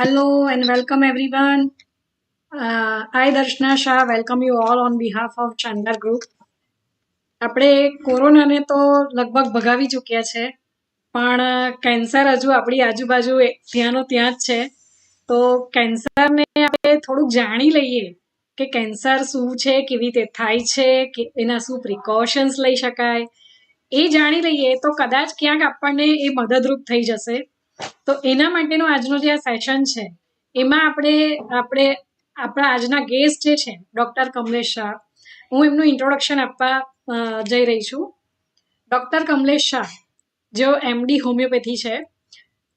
Hello and welcome everyone. I Darshna Shah welcome you all on behalf of Chandar Group. આપણે કોરોનાને તો લગભગ ભગાવી ચૂક્યા છે, પણ કેન્સર હજુ આપણી આજુબાજુ ત્યાંનો ત્યાં જ છે. તો કેન્સરને આપણે થોડુંક જાણી લઈએ કે કેન્સર શું છે, કેવી રીતે થાય છે, કે એના શું પ્રિકોશન્સ લઈ શકાય, એ જાણી લઈએ તો કદાચ ક્યાંક આપણને એ મદદરૂપ થઈ જશે. તો એના માટેનો આજનો જે આ સેશન છે એમાં આપણા આજના ગેસ્ટ જે છે ડોક્ટર કમલેશ શાહ, હું એમનું ઇન્ટ્રોડક્શન આપવા જઈ રહી છું. ડોક્ટર કમલેશ શાહ જેઓ એમડી હોમિયોપેથી છે,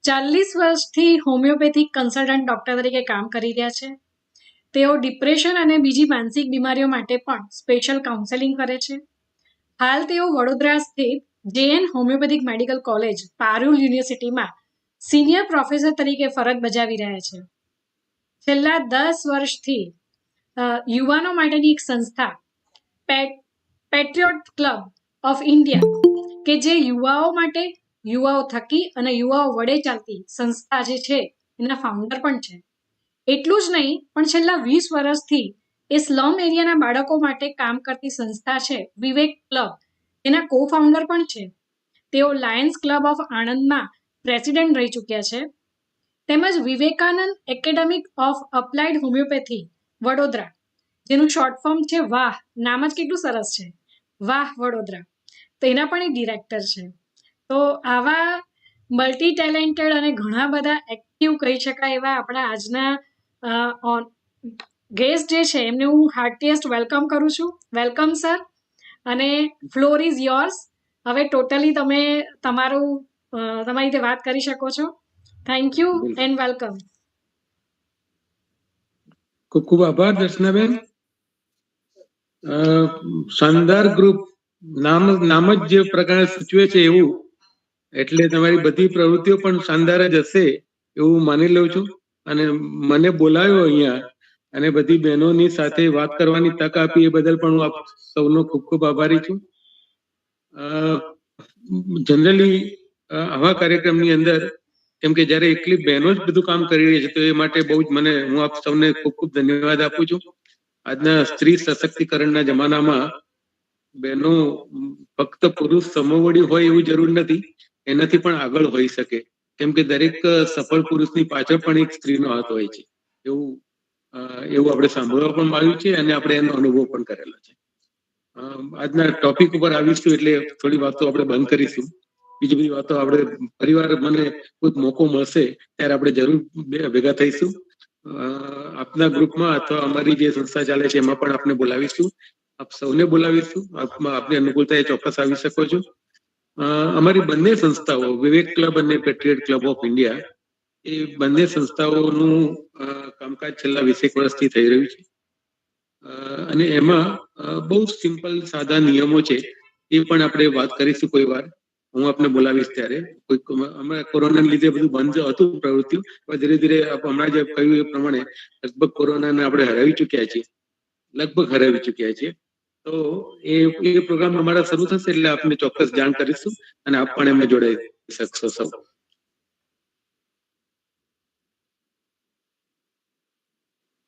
40 વર્ષથી હોમિયોપેથિક કન્સલ્ટન્ટ ડોક્ટર તરીકે કામ કરી રહ્યા છે. તેઓ ડિપ્રેશન અને બીજી માનસિક બીમારીઓ માટે પણ સ્પેશિયલ કાઉન્સેલિંગ કરે છે. હાલ તેઓ વડોદરા સ્થિત JN homeopathic medical college Parul યુનિવર્સિટીમાં સિનિયર પ્રોફેસર તરીકે ફરજ બજાવી રહ્યા છે. છેલ્લા 10 વર્ષથી યુવાનો માટેની એક સંસ્થા પેટ્રિયોટ ક્લબ ઓફ ઇન્ડિયા, કે જે યુવાઓ માટે, યુવાઓ થકી અને યુવાઓ વડે ચાલતી સંસ્થા જે છે એના ફાઉન્ડર પણ છે. એટલું જ નહીં, પણ છેલ્લા 20 વર્ષથી એ સ્લમ એરિયાના બાળકો માટે કામ કરતી સંસ્થા છે વિવેક ક્લબ, એના કો ફાઉન્ડર પણ છે. તેઓ લાયન્સ ક્લબ ઓફ આણંદમાં પ્રેસિડેન્ટ રહી ચૂક્યા છે. તેમજ Vivekananda academic of applied homeopathy Vadodara, જેનું શોર્ટ ફોર્મ છે વાહ, નામ જ કેટલું સરસ છે, વાહ વડોદરા, તો એના પણ એક ડિરેક્ટર છે. તો આવા મલ્ટી ટેલેન્ટેડ અને ઘણા બધા એક્ટિવ કહી શકાય એવા આપણા આજના ગેસ્ટ જે છે એમને હું હાર્ટીએસ્ટ વેલકમ કરું છું. વેલકમ સર, અને ફ્લોર ઇઝ યોર્સ. હવે ટોટલી તમે તમારી રીતે વાત કરી શકો છો. Thank you and welcome. ખૂબ ખૂબ આભાર દર્શનાબેન. શાનદાર ગ્રુપ નામ જ જે પ્રકારે સૂચવે છે એવું, એટલે તમારી બધી પ્રવૃત્તિઓ પણ શાનદાર જ હશે એવું માની લઉં છું. અને મને બોલાવ્યો અહીંયા અને બધી બહેનોની સાથે વાત કરવાની તક આપી એ બદલ પણ હું આપ સૌનો ખૂબ ખૂબ આભારી છું. જનરલી આવા કાર્યક્રમની અંદર, કેમ કે જયારે એકલી બહેનો જ બધું કામ કરી રહી છે, તો એ માટે બહુ જ હું આપ સૌને ખૂબ ખૂબ ધન્યવાદ આપું છું. આજના સ્ત્રી સશક્તિકરણના જમાનામાં બહેનો ફક્ત પુરુષ સમોવડી હોય એવું જરૂર નથી, એનાથી પણ આગળ હોઈ શકે, કેમ કે દરેક સફળ પુરુષની પાછળ પણ એક સ્ત્રીનો હાથ હોય છે. એવું આપણે સાંભળવા પણ આવ્યું છે અને આપણે એનો અનુભવ પણ કરેલો છે. આજના ટોપિક ઉપર આવીશું એટલે થોડી વાતો આપણે બંધ કરીશું. બીજી બધી વાતો આપણે પરિવાર, મને કોઈ મોકો મળશે ત્યારે આપણે જરૂર ભેગા થઈશું. આપના ગ્રુપમાં અથવા અમારી જે સંસ્થા ચાલે છે એમાં પણ આપને બોલાવીશું, આપ સૌને બોલાવીશું. આપની અનુકૂળતા એ ચોક્કસ આવી શકો છો. અમારી બંને સંસ્થાઓ, વિવેક ક્લબ અને પેટ્રિયોટ ક્લબ ઓફ ઇન્ડિયા, એ બંને સંસ્થાઓનું કામકાજ છેલ્લા 20 વર્ષથી થઈ રહ્યું છે. અને એમાં બહુ સિમ્પલ સાદા નિયમો છે, એ પણ આપણે વાત કરીશું કોઈ વાર, હું આપને બોલાવીશ ત્યારે. હમણાં કોરોનાને લીધે બધું બંધ હતું પ્રવૃત્તિઓ, ધીરે ધીરે હમણાં જે કહ્યું એ પ્રમાણે લગભગ કોરોનાને આપણે હરાવી ચૂક્યા છીએ. તો એ પ્રોગ્રામ અમારા શરૂ થશે એટલે આપને ચોક્કસ જાણ કરીશું અને આપ પણ એમને જોડાઈ શકશો સૌ.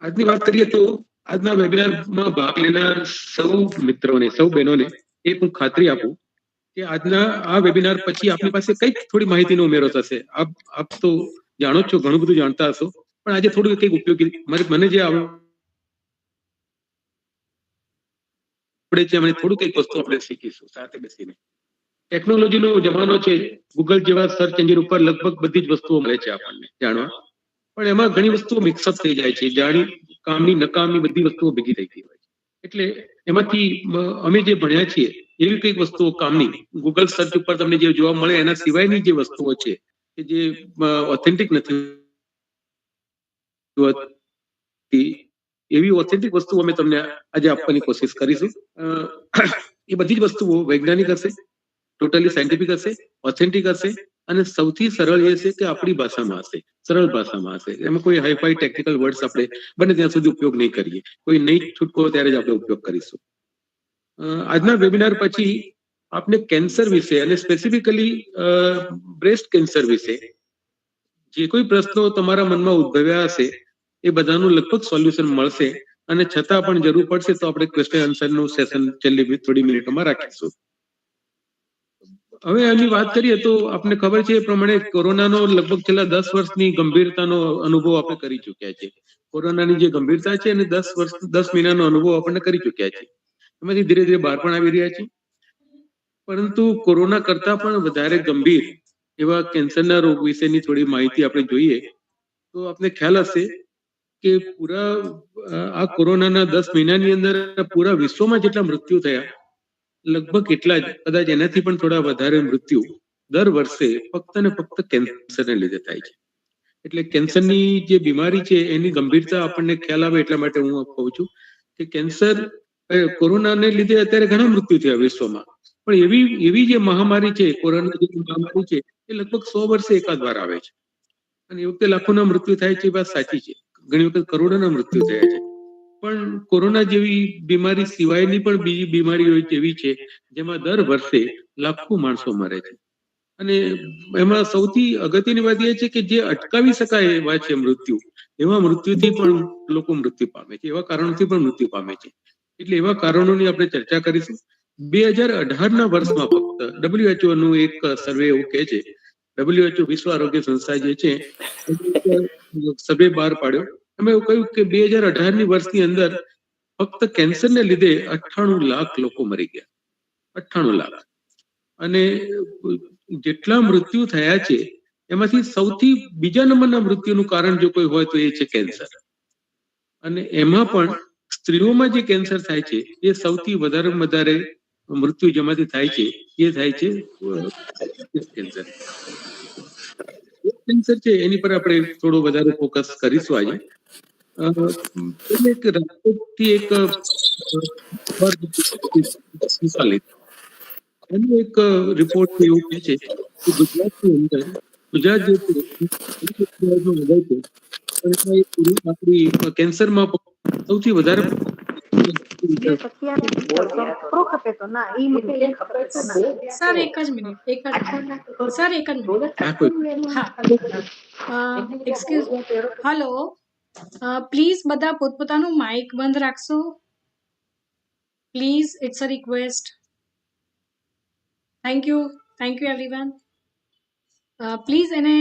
આજની વાત કરીએ તો આજના વેબિનારમાં ભાગ લેનાર સૌ મિત્રોને, સૌ બહેનોને એક હું ખાતરી આપું કે આજના આ વેબિનાર પછી આપની પાસે કંઈક થોડી માહિતીનો ઉમેરો થશે. આપ તો જાણો છો, ઘણું બધું જાણતા હશો, પણ આજે થોડું કંઈક ઉપયોગી મને જે આવડે છે મને થોડું કંઈક વસ્તુ આપણે શીખીશું સાથે બેસીને. ટેકનોલોજીનો જમાનો છે, ગૂગલ જેવા સર્ચ એન્જિન ઉપર લગભગ બધી જ વસ્તુઓ મળે છે આપણને જાણવા, પણ એમાં ઘણી વસ્તુઓ મિક્સઅપ થઈ જાય છે. કામની નકામની બધી વસ્તુઓ ભેગી થઈ ગઈ હોય છે. એટલે એમાંથી અમે જે ભણ્યા છીએ એવી કંઈક વસ્તુઓ કામની ગૂગલ સર્ચ ઉપર તમને જે જોવા મળે એના સિવાયની જે વસ્તુઓ છે કે જે ઓથેન્ટિક નથી હોતી, એવી ઓથેન્ટિક વસ્તુઓ અમે તમને આજે આપવાની કોશિશ કરીશું. એ બધી જ વસ્તુઓ વૈજ્ઞાનિક હશે, ટોટલી સાયન્ટિફિક હશે, ઓથેન્ટિક હશે, અને સૌથી સરળ એ છે કે આપણી ભાષામાં હશે, સરળ ભાષામાં હશે. એમાં કોઈ હાઈફાઈ ટેકનિકલ વર્ડ્સ આપણે બને ત્યાં સુધી ઉપયોગ નહીં કરીએ. કોઈ નહીં છૂટકો ત્યારે જ આપણે ઉપયોગ કરીશું. આજના વેબિનાર પછી આપને કેન્સર વિશે અને સ્પેસિફિકલી બ્રેસ્ટ કેન્સર વિશે જે કોઈ પ્રશ્નો તમારા મનમાં ઉદ્ભવ્યા હશે એ બધાનું લગભગ સોલ્યુશન મળશે, અને છતાં પણ જરૂર પડશે તો આપણે ક્વેશ્ચન આન્સરનું સેશન છેલ્લી થોડી મિનિટોમાં રાખીશું. હવે આની વાત કરીએ તો આપને ખબર છે એ પ્રમાણે કોરોનાનો લગભગ છેલ્લા 10 વર્ષની ગંભીરતાનો અનુભવ આપણે કરી ચૂક્યા છે. કોરોનાની જે ગંભીરતા છે અને 10 મહિનાનો અનુભવ આપણે કરી ચૂક્યા છે. એમાંથી ધીરે ધીરે બહાર પણ આવી રહ્યા છે. પરંતુ કોરોના કરતા પણ વધારે ગંભીર એવા કેન્સરના રોગ વિશેની થોડી માહિતી આપણે જોઈએ તો આપને ખ્યાલ હશે કે પૂરા આ કોરોનાના 10 મહિનાની અંદર પૂરા વિશ્વમાં જેટલા મૃત્યુ થયા લગભગ એટલા જ, કદાચ એનાથી પણ થોડા વધારે મૃત્યુ દર વર્ષે ફક્ત ને ફક્ત કેન્સરને લીધે થાય છે. એટલે કેન્સરની જે બીમારી છે એની ગંભીરતા આપણને ખ્યાલ આવે એટલા માટે હું કહું છું કે કેન્સર, કોરોનાને લીધે અત્યારે ઘણા મૃત્યુ થયા વિશ્વમાં, પણ એવી જે મહામારી છે, કોરોના જે મહામારી છે, એ લગભગ 100 વર્ષે એકાદ વાર આવે છે. અને એ વખતે લાખોના મૃત્યુ થાય છે, એ વાત સાચી છે. ઘણી વખત કરોડોના મૃત્યુ થયા છે. પણ કોરોના જેવી બીમારી સિવાયની પણ બીજી બીમારીઓ એવી છે જેમાં દર વર્ષે લાખો માણસો મરે છે. અને એમાં સૌથી અગત્યની વાત એ છે કે જે અટકાવી શકાય એવા છે મૃત્યુ, એવા મૃત્યુથી પણ લોકો મૃત્યુ પામે છે, એવા કારણોથી પણ મૃત્યુ પામે છે. એટલે એવા કારણોની આપણે ચર્ચા કરીશું. 2018ના વર્ષમાં ફક્ત WHO નું એક સર્વે એવું કહે છે, WHO વિશ્વ આરોગ્ય સંસ્થા જે છે સર્વે બહાર પાડ્યો, એમાં એવું કહ્યું કે 2018ની વર્ષની અંદર ફક્ત કેન્સરને લીધે 98 લાખ લોકો મરી ગયા. 98 લાખ. અને જેટલા મૃત્યુ થયા છે એમાંથી સૌથી બીજા નંબરના મૃત્યુનું કારણ જો કોઈ હોય તો એ છે કેન્સર. અને એમાં પણ સ્ત્રીઓમાં જે કેન્સર થાય છે એ સૌથી વધારે મૃત્યુ જેમાંથી થાય છે એ થાય છે કેન્સર. કેન્સર છે એની પર આપણે થોડો વધારે ફોકસ કરીશું આજે. એક રાજકોટથી એક એનો એક રિપોર્ટ એવું કહે છે કે ગુજરાતની અંદર, ગુજરાત જે છે આપણી કેન્સરમાં સૌથી વધારે સર એક જ મિનિટ સર એક જ મિનિટ. હા, એક્સક્યુઝ, હલો, પ્લીઝ બધા પોતપોતાનું માઇક બંધ રાખશો please, it's a request. Thank you everyone. Please એને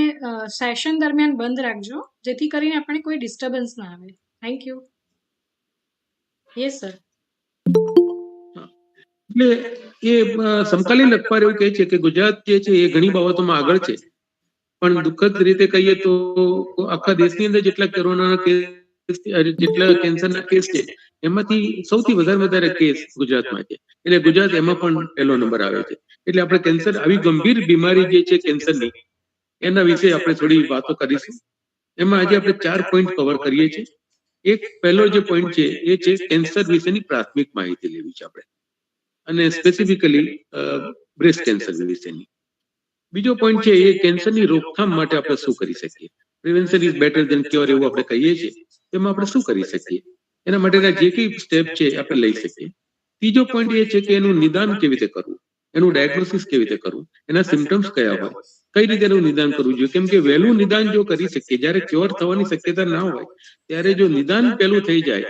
સેશન દરમિયાન બંધ રાખજો જેથી કરીને આપણે કોઈ ડિસ્ટર્બન્સ ના આવે. Thank you. Yes sir. એટલે એ સમકાલીન અખબાર એવું કહે છે કે ગુજરાત જે છે એ ઘણી બાબતોમાં આગળ છે, પણ દુઃખદ રીતે કહીએ તો આખા દેશની અંદર જેટલા કોરોનાના કેસ, જેટલા કેન્સરના કેસ છે એમાંથી સૌથી વધારે કેસ ગુજરાતમાં છે. એટલે ગુજરાત એમાં પણ પહેલો નંબર આવે છે. એટલે આપણે કેન્સર, આવી ગંભીર બીમારી જે છે કેન્સરની, એના વિશે આપણે થોડી વાતો કરીશું. એમાં આજે આપણે 4 પોઈન્ટ કવર કરીએ છીએ. એક પહેલો જે પોઈન્ટ છે એ છે કેન્સર વિશેની પ્રાથમિક માહિતી લેવી છે આપણે, અને સ્પેસિફિકલી બ્રેસ્ટ કેન્સર વિશેની. બીજો પોઈન્ટ છે એ કેન્સરની રોકથામ માટે આપણે શું કરી શકીએ. Prevention is better than cure એવું આપણે કહીએ છીએ, તેમાં આપણે શું કરી શકીએ, એના માટેના જે કઈ સ્ટેપ છે આપણે લઈ શકીએ. ત્રીજો પોઈન્ટ એ છે કે એનું નિદાન કેવી રીતે કરવું, એનું ડાયગ્નોસિસ કેવી રીતે કરવું, એના સિમ્ટમ્સ કયા હોય, કઈ રીતે એનું નિદાન કરવું જોઈએ. કેમ કે વહેલું નિદાન જો કરી શકીએ, જ્યારે ક્યોર થવાની શક્યતા ના હોય ત્યારે જો નિદાન પહેલું થઈ જાય,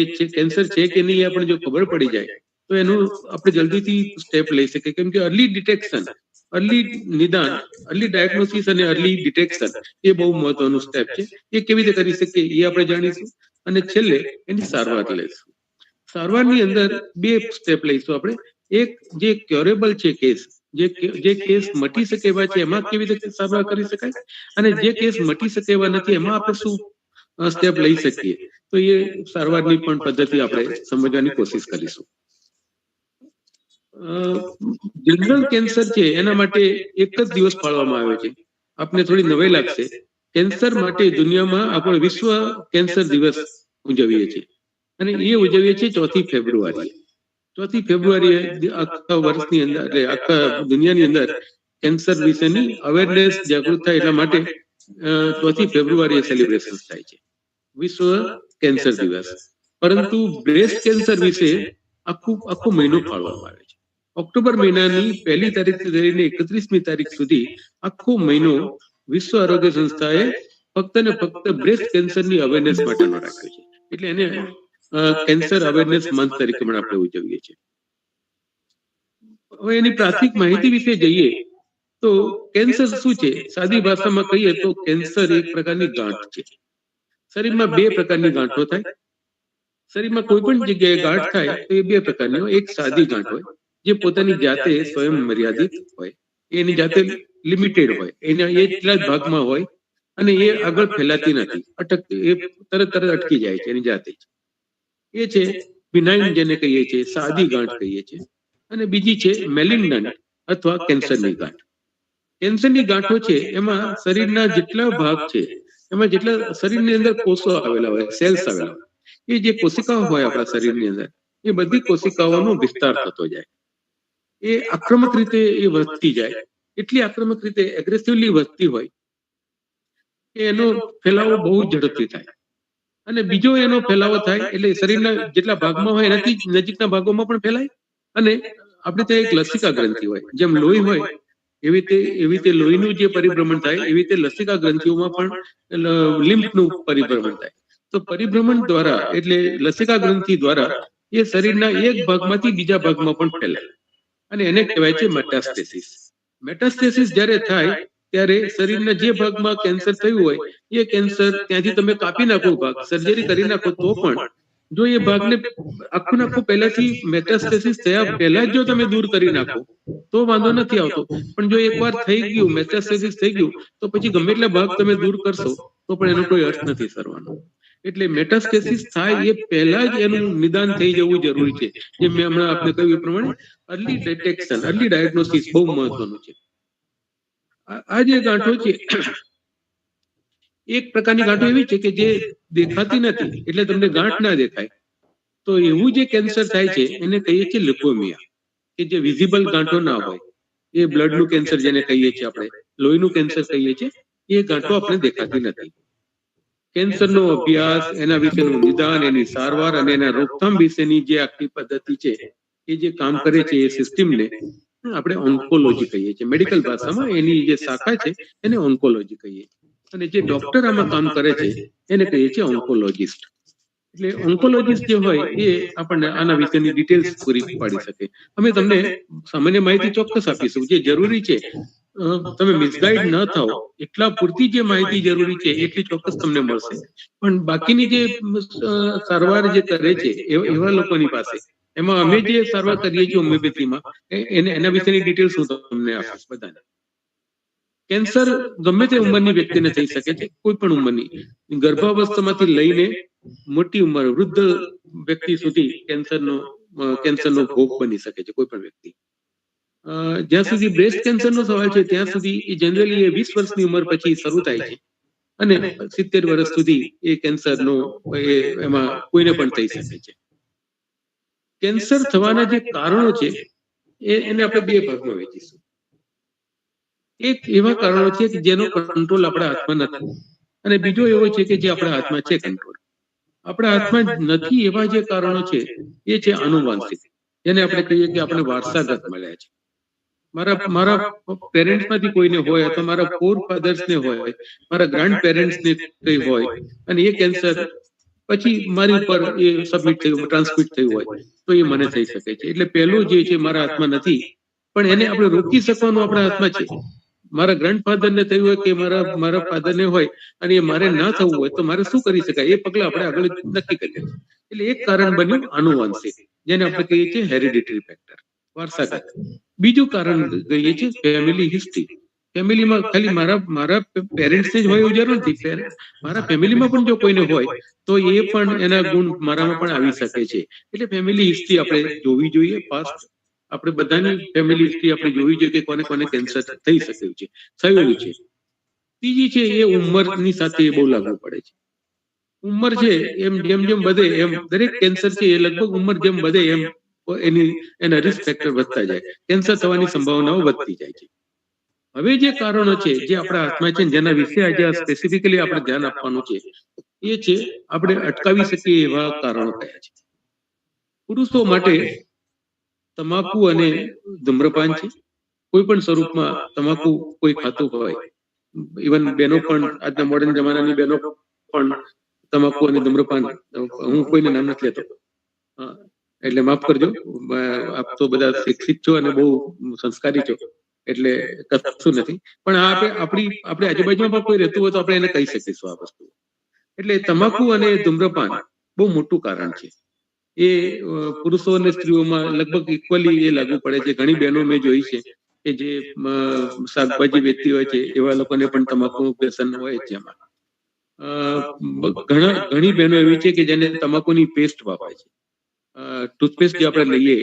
એ કેન્સર છે કે નહીં એ આપણે જો ખબર પડી જાય તો એનું આપણે જલ્દીથી સ્ટેપ લઈ શકીએ. કેમ કે અર્લી ડિટેક્શન, અર્લી નિદાન, અર્લી ડાયગ્નોસિસ અને અર્લી ડિટેક્શન એ બહુ મહત્વનું સ્ટેપ છે. એ કેવી રીતે કરી શકીએ એ આપણે જાણીશું, અને છેલ્લે એની સારવાર લઈશું. સારવારની અંદર 2 સ્ટેપ લઈશું આપણે. એક જે ક્યોરેબલ છે કેસ, જે કેસ મટી શકે એવા છે એમાં કેવી રીતે સારવાર કરી શકાય, અને જે કેસ મટી શકે એવા નથી એમાં આપણે શું સ્ટેપ લઈ શકીએ. તો એ સારવારની પણ પદ્ધતિ આપણે સમજવાની કોશિશ કરીશું. જનરલ કેન્સર છે એના માટે એક જ દિવસ પાળવામાં આવે છે. આપને થોડી નવાઈ લાગશે. કેન્સર માટે દુનિયામાં આપણે વિશ્વ કેન્સર દિવસ ઉજવીએ છીએ, અને એ ઉજવીએ છીએ 4 ફેબ્રુઆરીએ. 4 ફેબ્રુઆરીએ આખા વર્ષની અંદર, એટલે આખા દુનિયાની અંદર કેન્સર વિશેની અવેરનેસ જાગૃત થાય એટલા માટે 4 ફેબ્રુઆરીએ સેલિબ્રેશન થાય છે, વિશ્વ કેન્સર દિવસ. પરંતુ બ્રેસ્ટ કેન્સર વિશે આખો મહિનો પાળવામાં આવે છે. ઓક્ટોબર મહિનાની 1લી તારીખથી લઈને 31મી તારીખ સુધી આખો મહિનો વિશ્વ આરોગ્ય સંસ્થાએ ફક્ત ને ફક્ત બ્રેસ્ટ કેન્સરની અવેરનેસ માટેનો રાખ્યો છે. એટલે એને કેન્સર અવેરનેસ મંથ તરીકે પણ આપણે ઉજવીએ છીએ. હવે એની પ્રાથમિક માહિતી વિશે જઈએ તો કેન્સર શું છે? સાદી ભાષામાં કહીએ તો કેન્સર એક પ્રકારની ગાંઠ છે. શરીરમાં બે પ્રકારની ગાંઠો થાય. શરીરમાં કોઈ પણ જગ્યાએ ગાંઠ થાય તો એ બે પ્રકારની હોય. એક સાદી ગાંઠ હોય જે પોતાની જાતે સ્વયં મર્યાદિત હોય, એની જાતે લિમિટેડ હોય, એના એટલા જ ભાગમાં હોય અને એ આગળ ફેલાતી નથી, એ તરત અટકી જાય છે એની જાતે જ. એ છે બિનાઇન, જેને કહીએ છીએ સાદી ગાંઠ કહીએ છીએ. અને બીજી છે મેલિગ્નન્ટ અથવા કેન્સરની ગાંઠ. કેન્સરની ગાંઠો છે એમાં શરીરના જેટલા ભાગ છે, એમાં જેટલા શરીરની અંદર કોષો આવેલા હોય, સેલ્સ આવેલા હોય, એ જે કોશિકાઓ હોય આપણા શરીરની અંદર, એ બધી કોશિકાઓનો વિસ્તાર થતો જાય. એ આક્રમક રીતે એ વધતી જાય. એટલી આક્રમક રીતે એગ્રેસિવલી વધતી હોય કે એનો ફેલાવો બહુ ઝડપથી થાય. અને બીજો એનો ફેલાવો થાય એટલે શરીરના જેટલા ભાગમાં હોય એનાથી નજીકના ભાગોમાં પણ ફેલાય. અને આપણે ત્યાં એક લસિકા ગ્રંથિ હોય, જેમ લોહી હોય એવી રીતે લોહીનું જે પરિભ્રમણ થાય, એવી રીતે લસિકા ગ્રંથિઓમાં પણ લિમ્ફનું પરિભ્રમણ થાય. તો પરિભ્રમણ દ્વારા એટલે લસિકા ગ્રંથિ દ્વારા એ શરીરના એક ભાગમાંથી બીજા ભાગમાં પણ ફેલાય અને એને કહેવાય છે મેટાસ્ટેસિસ. મેટાસ્ટેસિસ જ્યારે થાય ત્યારે શરીરના જે ભાગમાં કેન્સર થયું હોય એ કેન્સર ત્યાંથી તમે કાપી નાખો, ભાગ સર્જરી કરી નાખો, તો પણ જો એ ભાગને આખું પહેલાથી મેટાસ્ટેસિસ થયા પહેલા જ જો તમે દૂર કરી નાખો તો વાંધો નથી આવતો. પણ જો એકવાર થઈ ગયું, મેટાસ્ટેસિસ થઈ ગયું, તો પછી ગમે એટલા ભાગ તમે દૂર કરશો તો પણ એનો કોઈ અર્થ નથી સરવાનો. એટલે મેટાસ્ટેસિસ થાય એ પહેલા જ એનું નિદાન થઈ જવું જરૂરી છે. જે મેં હમણાં આપને કહ્યું એ પ્રમાણે અર્લી ડિટેક્શન, અર્લી ડાયગ્નોસિસ બહુ મહત્વનું છે. આ જે ગાંઠો છે, એક પ્રકારની ગાંઠો એવી છે કે જે દેખાતી નથી, એટલે તમને ગાંઠ ના દેખાય. તો એવું જે કેન્સર થાય છે એને કહીએ છીએ લ્યુકોમિયા, કે જે વિઝિબલ ગાંઠો ના હોય. એ બ્લડનું કેન્સર જેને કહીએ છીએ આપણે, લોહીનું કેન્સર કહીએ છીએ, એ ગાંઠો આપણે દેખાતી નથી. કેન્સરનો અભ્યાસ, એના વિશેનું નિદાન, એની સારવાર અને એના રોકથામ વિશેની જે આખી પદ્ધતિ છે, એ જે કામ કરે છે એ સિસ્ટમને આપણે ઓન્કોલોજી કહીએ છીએ. મેડિકલ ભાષામાં એની જે શાખા છે એને ઓન્કોલોજી કહીએ છીએ. અને જે ડોક્ટર આમાં કામ કરે છે એને કહીએ છીએ ઓન્કોલોજિસ્ટ. એટલે ઓન્કોલોજીસ્ટ જે હોય એ આપણને આના વિશેની ડિટેલ્સ પૂરી પાડી શકે. અમે તમને સામાન્ય માહિતી ચોક્કસ આપીશું જે જરૂરી છે. તમે મિસગાઈડ ન થાઓ એટલા પૂરતી જે માહિતી જરૂરી છે એટલી ચોક્કસ તમને મળશે. પણ બાકીની જે સારવાર જે કરે છે એવા લોકોની પાસે, એમાં અમે જે સારવાર કરીએ છીએ હોમિયોપેથીમાં, એના વિશેની ડિટેલ્સ હું તમને આપીશ બધાને. કેન્સર ગમે તે ઉંમરની વ્યક્તિને થઈ શકે છે, કોઈ પણ ઉંમરની, ગર્ભાવસ્થામાંથી લઈને મોટી ઉંમર વૃદ્ધ વ્યક્તિ સુધી કેન્સરનો ભોગ બની શકે છે કોઈ પણ વ્યક્તિ. જ્યાં સુધી બ્રેસ્ટ કેન્સરનો સવાલ છે ત્યાં સુધી એ જનરલી 20 વર્ષની ઉંમર પછી શરૂ થાય છે અને 70 વર્ષ સુધી એ કેન્સરનો એમાં કોઈને પણ થઈ શકે છે. કેન્સર થવાના જે કારણો છે એને આપણે બે ભાગમાં વહેંચીશું. એક એવા કારણો છે કે જેનો કંટ્રોલ આપણા હાથમાં નથી, અને બીજો એવો છે કે જે આપણા હાથમાં છે કંટ્રોલ. આપણા હાથમાં નથી એવા જે કારણો છે એ છે આનુવાંશિક, જેને આપણે કહીએ કે આપણે વારસાગત મળ્યા છે. મારા પેરેન્ટ્સમાંથી કોઈને હોય અથવા મારા ફોર ફાધર્સને હોય, મારા ગ્રાન્ડ પેરેન્ટ્સને કઈ હોય, અને એ કેન્સર પછી મારી ઉપર એ સબમિટ થયું, ટ્રાન્સમિટ થયું હોય તો એ મને થઈ શકે છે. એટલે પહેલું જે છે મારા હાથમાં નથી, પણ એને આપણે રોકી શકવાનું આપણા હાથમાં છે. મારા ગ્રાન્ડફાધરને થયું હોય કે મારા ફાધરને હોય અને એ મારે ના થવું હોય તો મારે શું કરી શકાય, એ પગલા આપણે આગળ નક્કી કરીએ. એટલે એક કારણ બન્યું આનુવંશિક, જેને આપણે કહીએ છીએ હેરિડિટરી ફેક્ટર, વારસાગત. બીજું કારણ કહીએ છીએ ફેમિલી હિસ્ટ્રી. ફેમિલીમાં ખાલી મારા પેરેન્ટ્સને જ હોય એવું જરૂર નથી, મારા ફેમિલીમાં પણ જો કોઈને હોય તો એ પણ એના ગુણ મારામાં પણ આવી શકે છે. એટલે ફેમિલી હિસ્ટ્રી આપણે જોવી જોઈએ. પાસ્ટ આપણે બધાની ફેમિલી હિસ્ટ્રી આપણે જોવી જોઈએ કે કોને કોને કેન્સર થઈ શક્યું છે, થયેલું છે. ત્રીજી છે એ ઉંમરની સાથે બહુ લાગુ પડે છે. ઉંમર છે એમ જેમ જેમ વધે એમ દરેક કેન્સર છે એ લગભગ ઉંમર જેમ વધે એમ એના રિસ્ક ફેક્ટર વધતા જાય, કેન્સર થવાની સંભાવનાઓ વધતી જાય છે. હવે જે કારણો છે જે આપણા હાથમાં છે, જેના વિશે આજે સ્પેસિફિકલી આપણે ધ્યાન આપવાનું છે, એ છે આપણે અટકાવી શકીએ એવા કારણો કયા છે. પુરુષો માટે તમાકુ અને ધૂમ્રપાન છે. કોઈ પણ સ્વરૂપમાં તમાકુ કોઈ ખાતું હોય, ઇવન બહેનો પણ, આજના મોડર્ન જમાનાની બહેનો પણ તમાકુ અને ધૂમ્રપાન, હું કોઈને નામ નથી લેતો, એટલે માફ કરજો, આપ તો બધા શિક્ષિત છો અને બહુ સંસ્કારી છો, એટલે કશું નથી. પણ આપણે આજુબાજુમાં પણ કોઈ રહેતું હોય તો આપણે એને કહી શકીશું આ વસ્તુ. એટલે તમાકુ અને ધૂમ્રપાન બહુ મોટું કારણ છે. એ પુરુષો અને સ્ત્રીઓમાં લગભગ ઇક્વલી એ લાગુ પડે છે. ઘણી બહેનો મેં જોઈ છે કે જે શાકભાજી વેચતી હોય છે, એવા લોકોને પણ તમાકુનું વ્યસન હોય છે. એમાં ઘણી બહેનો એવી છે કે જેને તમાકુની પેસ્ટ વાપરે છે. ટૂથપેસ્ટ જે આપણે લઈએ,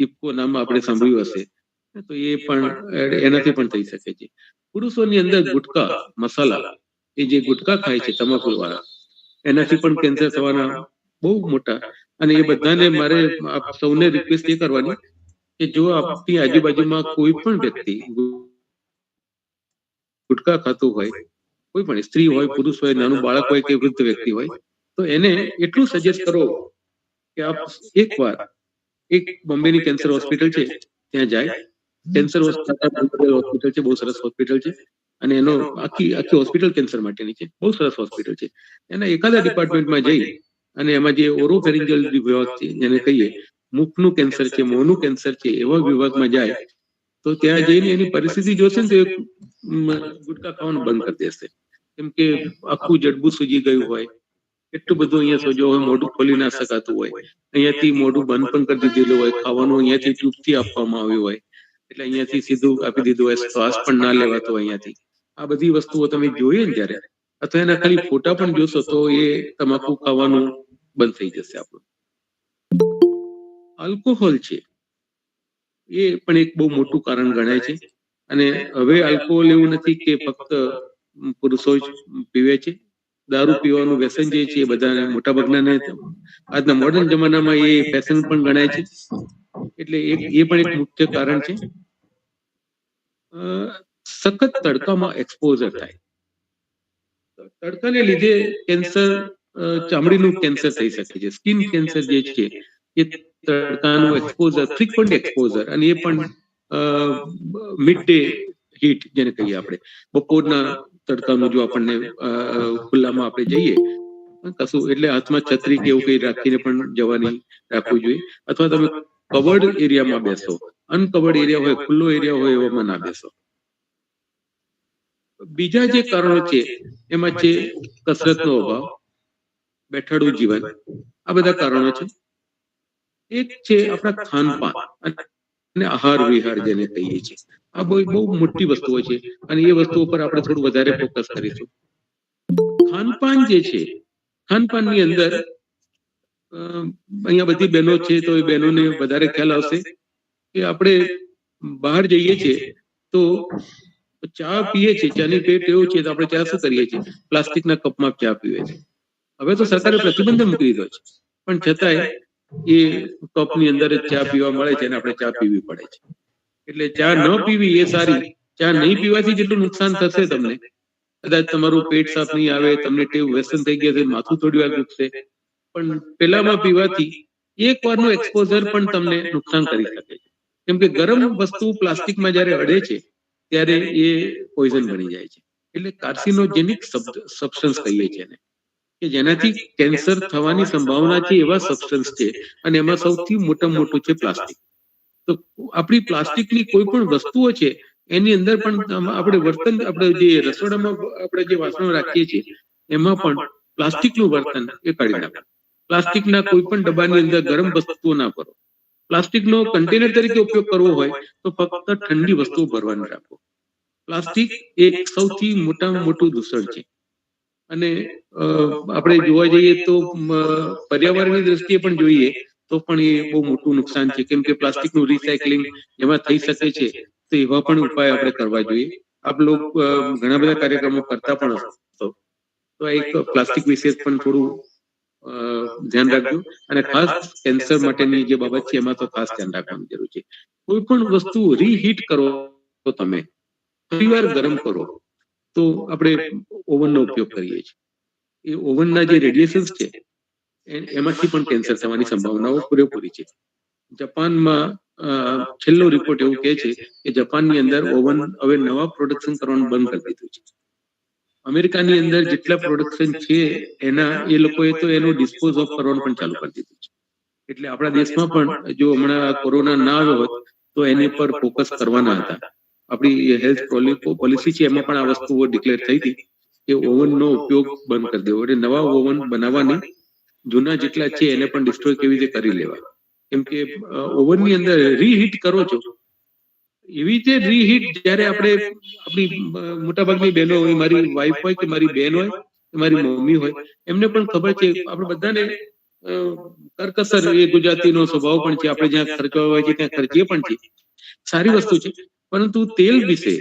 ઇફકો નામ આપણે સાંભળ્યું હશે, તો એ પણ એનાથી પણ થઈ શકે છે. પુરુષોની અંદર ગુટકા, મસાલા, એ જે ગુટકા ખાય છે તમાકુ વાળા, એનાથી પણ કેન્સર થવાના બહુ મોટા. અને એ બધાને મારે આપ સૌને રિક્વેસ્ટ એ કરવાની કે જો આપની આજુબાજુમાં કોઈ પણ વ્યક્તિ ગુટકા ખાતું હોય, કોઈ પણ સ્ત્રી હોય, પુરુષ હોય, નાનું બાળક હોય કે વૃદ્ધ વ્યક્તિ હોય, તો એને એટલું સજેસ્ટ કરો કે આપ એકવાર એક બોમ્બેની કેન્સર હોસ્પિટલ છે ત્યાં જાય. કેન્સર હોસ્પિટલ છે, બહુ સરસ હોસ્પિટલ છે, અને એનો આખી હોસ્પિટલ કેન્સર માટેની છે, બહુ સરસ હોસ્પિટલ છે. એના એખાદા ડિપાર્ટમેન્ટમાં જઈ અને એમાં જે ઓરોફેરિંજલ વિભાગ છે, જેને કહીએ મુખનું કેન્સર છે, મોંનું કેન્સર છે, એવા વિભાગમાં જાય તો ત્યાં જઈને એની પરિસ્થિતિ જોશે ને તો ગુટકા ખાવાનું બંધ કરી દેશે. કેમ કે આખું જડબું સૂજી ગયું હોય, એટલું બધું અહીંયા સોજો હોય, મોઢું ખોલી ના શકાતું હોય, અહીંયાથી મોઢું બંધ પણ કરી દીધેલું હોય, ખાવાનું અહીંયાથી ટ્યુબથી આપવામાં આવ્યું હોય, એટલે અહીંયાથી સીધું આપી દીધું હોય, શ્વાસ પણ ના લેવાતો હોય અહીંયાથી. આ બધી વસ્તુઓ તમે જોઈએ ને જ્યારે, અથવા એના ખાલી ફોટા પણ જોશો તો એ તમાકુ ખાવાનું બંધ થઈ જશે આપણું. આલ્કોહોલ છે એ પણ એક બહુ મોટું કારણ ગણાય છે. અને હવે આલ્કોહોલ એવું નથી કે ફક્ત પુરુષો જ પીવે છે. દારૂ પીવાનું વ્યસન જે છે એ બધાને, મોટાભાગનાને આજના મોડર્ન જમાનામાં એ ફેશન પણ ગણાય છે. એટલે એ પણ એક મુખ્ય કારણ છે. સખત તડકામાં એક્સપોઝર થાય, તડકાને લીધે કેન્સર, ચામડીનું કેન્સર થઈ શકે છે. સ્કિન કેન્સર જે છે એ તડકાનું એક્સપોઝર, ફ્રીક્વન્ટ એક્સપોઝર, અને એ પણ મિડ ડે હીટ જેને કહીએ આપણે, બપોરના તડકાનું જો આપણને ખુલ્લામાં આપણે જઈએ કશું, એટલે હાથમાં છત્રી કે એવું કંઈ રાખીને પણ જવાની રાખવું જોઈએ. અથવા તમે કવર્ડ એરિયામાં બેસો, અનકવર્ડ એરિયા હોય, ખુલ્લો એરિયા હોય એવામાં ના બેસો. બીજા જે કારણો છે એમાં છે કસરતનો અભાવ, બેઠાડું જીવન, આ બધા કારણો છે. એક છે આપણા ખાનપાન અને આહાર વિહાર જેને કહીએ છીએ. આ બહુ મોટી વસ્તુઓ છે અને એ વસ્તુઓ પર આપણે થોડું વધારે ફોકસ કરીશું. ખાનપાન જે છે, ખાનપાનની અંદર અહીંયા બધી બહેનો છે તો એ બહેનોને વધારે ખ્યાલ આવશે કે આપણે બહાર જઈએ છીએ તો ચા પીએ છીએ, ચાની પેટ એવું છે તો આપણે ચા શું કરીએ છીએ, પ્લાસ્ટિકના કપમાં ચા પીએ છીએ. હવે તો સરકારે પ્રતિબંધ મૂકી દીધો છે, પણ છતાંય એ કપની અંદર જ ચા પીવા મળે છે અને આપણે ચા પીવી પડે છે. એટલે ચા ન પીવી એ સારી. ચા નહીં પીવાથી જેટલું નુકસાન થશે તમને, કદાચ તમારું પેટ સાફ નહીં આવે, તમને ટેવ વ્યસન થઈ ગયા છે, માથું થોડી વાર દુખશે, પણ પેલામાં પીવાથી એક વારનું એક્સપોઝર પણ તમને નુકસાન કરી શકે છે. કેમ કે ગરમ વસ્તુ પ્લાસ્ટિકમાં જ્યારે અડે છે ત્યારે એ પોઈઝન બની જાય છે. એટલે કાર્સિનોજેનિક સબસ્ટન્સ કહીએ છીએ એને, કે જેનાથી કેન્સર થવાની સંભાવના છે એવા સબસ્ટન્સ છે, અને એમાં સૌથી મોટામાં મોટું છે પ્લાસ્ટિક. તો આપણી પ્લાસ્ટિકની કોઈ પણ વસ્તુઓ છે એની અંદર પણ આપણે વર્તન, આપણે જે રસોડામાં આપણે જે વાસણો રાખીએ છીએ એમાં પણ પ્લાસ્ટિકનું વર્તન એ કાઢી નાખો. પ્લાસ્ટિકના કોઈ પણ ડબ્બાની અંદર ગરમ વસ્તુઓ ના ભરો. પ્લાસ્ટિકનો કન્ટેનર તરીકે ઉપયોગ કરવો હોય તો ફક્ત ઠંડી વસ્તુઓ ભરવાની રાખો. પ્લાસ્ટિક એક સૌથી મોટામાં મોટું દૂષણ છે. અને આપણે જોવા જઈએ તો પર્યાવરણની દ્રષ્ટિએ પણ જોઈએ તો પણ એ બહુ મોટું નુકસાન છે. કેમ કે પ્લાસ્ટિકનું રિસાયકલિંગ એમાં થઈ શકે છે, તો એવા પણ ઉપાય આપણે કરવા જોઈએ. આપ લોકો ઘણા બધા કાર્યક્રમો કરતા પણ હશો, તો એક પ્લાસ્ટિક વિશે પણ થોડું ધ્યાન રાખજો. અને ખાસ કેન્સર માટેની જે બાબત છે એમાં તો ખાસ ધ્યાન રાખવાની જરૂર છે. કોઈ પણ વસ્તુ રીહીટ કરો તો તમે ફરીવાર ગરમ કરો, તો આપણે ઓવનનો ઉપયોગ કરીએ છીએ, એ ઓવનના જે રેડિયેશન્સ છે એમાંથી પણ કેન્સર થવાની સંભાવનાઓ પૂરેપૂરી છે. જાપાનમાં છેલ્લો રિપોર્ટ એવું કહે છે કે જાપાનની અંદર ઓવન હવે નવા પ્રોડક્શન કરવાનું બંધ કરી દીધું છે. અમેરિકાની અંદર જેટલા પ્રોડક્શન છે એના એ લોકોએ તો એનું ડિસ્પોઝ ઓફ કરવાનું પણ ચાલુ કરી દીધું છે. એટલે આપણા દેશમાં પણ જો હમણાં કોરોના ના આવ્યો હોત તો એની પર ફોકસ કરવાના હતા. આપણી હેલ્થ પોલિસી છે એમાં પણ આ વસ્તુઓ ડિક્લેર થઈ હતી કે ઓવનનો ઉપયોગ બંધ કરી દેવો, એટલે નવા ઓવન બનાવવાની, જૂના જેટલા છે એને પણ ડિસ્ટ્રોય કેવી રીતે કરી લેવા. કેમ કે ઓવનની અંદર રીહીટ કરો છો, એવી રીતે રીહીટ જ્યારે આપણે આપણી મોટાભાગની બહેનો હોય, મારી વાઈફ હોય કે મારી બેન હોય કે મારી મમ્મી હોય, એમને પણ ખબર છે, આપણે બધાને કરકસર એ ગુજરાતીનો સ્વભાવ પણ છે, આપણે જ્યાં ખર્ચવા હોય છે ત્યાં ખર્ચીએ પણ છીએ, સારી વસ્તુ છે. પરંતુ તેલ વિશે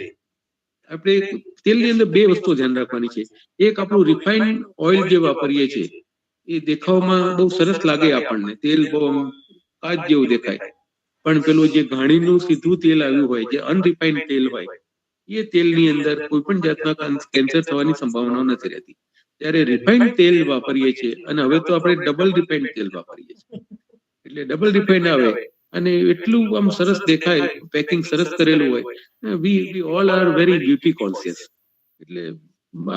આપણે તેલની અંદર બે વસ્તુ ધ્યાન રાખવાની છે. એક આપણું રિફાઇન્ડ ઓઇલ જે વાપરીએ છીએ એ દેખાવમાં બહુ સરસ લાગે, આપણને તેલ બહુ કાચ જેવું દેખાય, પણ પેલું જે ઘાણીનું સીધું તેલ આવ્યું હોય, જે અનરિફાઇન્ડ તેલ હોય, એ તેલની અંદર કોઈ પણ જાતના કેન્સર થવાની સંભાવના નથી રહેતી. ત્યારે રિફાઇન્ડ તેલ વાપરીએ છીએ, અને હવે તો આપણે ડબલ રિફાઇન્ડ તેલ વાપરીએ છીએ, એટલે ડબલ રિફાઇન્ડ આવે અને એટલું આમ સરસ દેખાય, પેકિંગ સરસ કરેલું હોય. We all are very beauty conscious, એટલે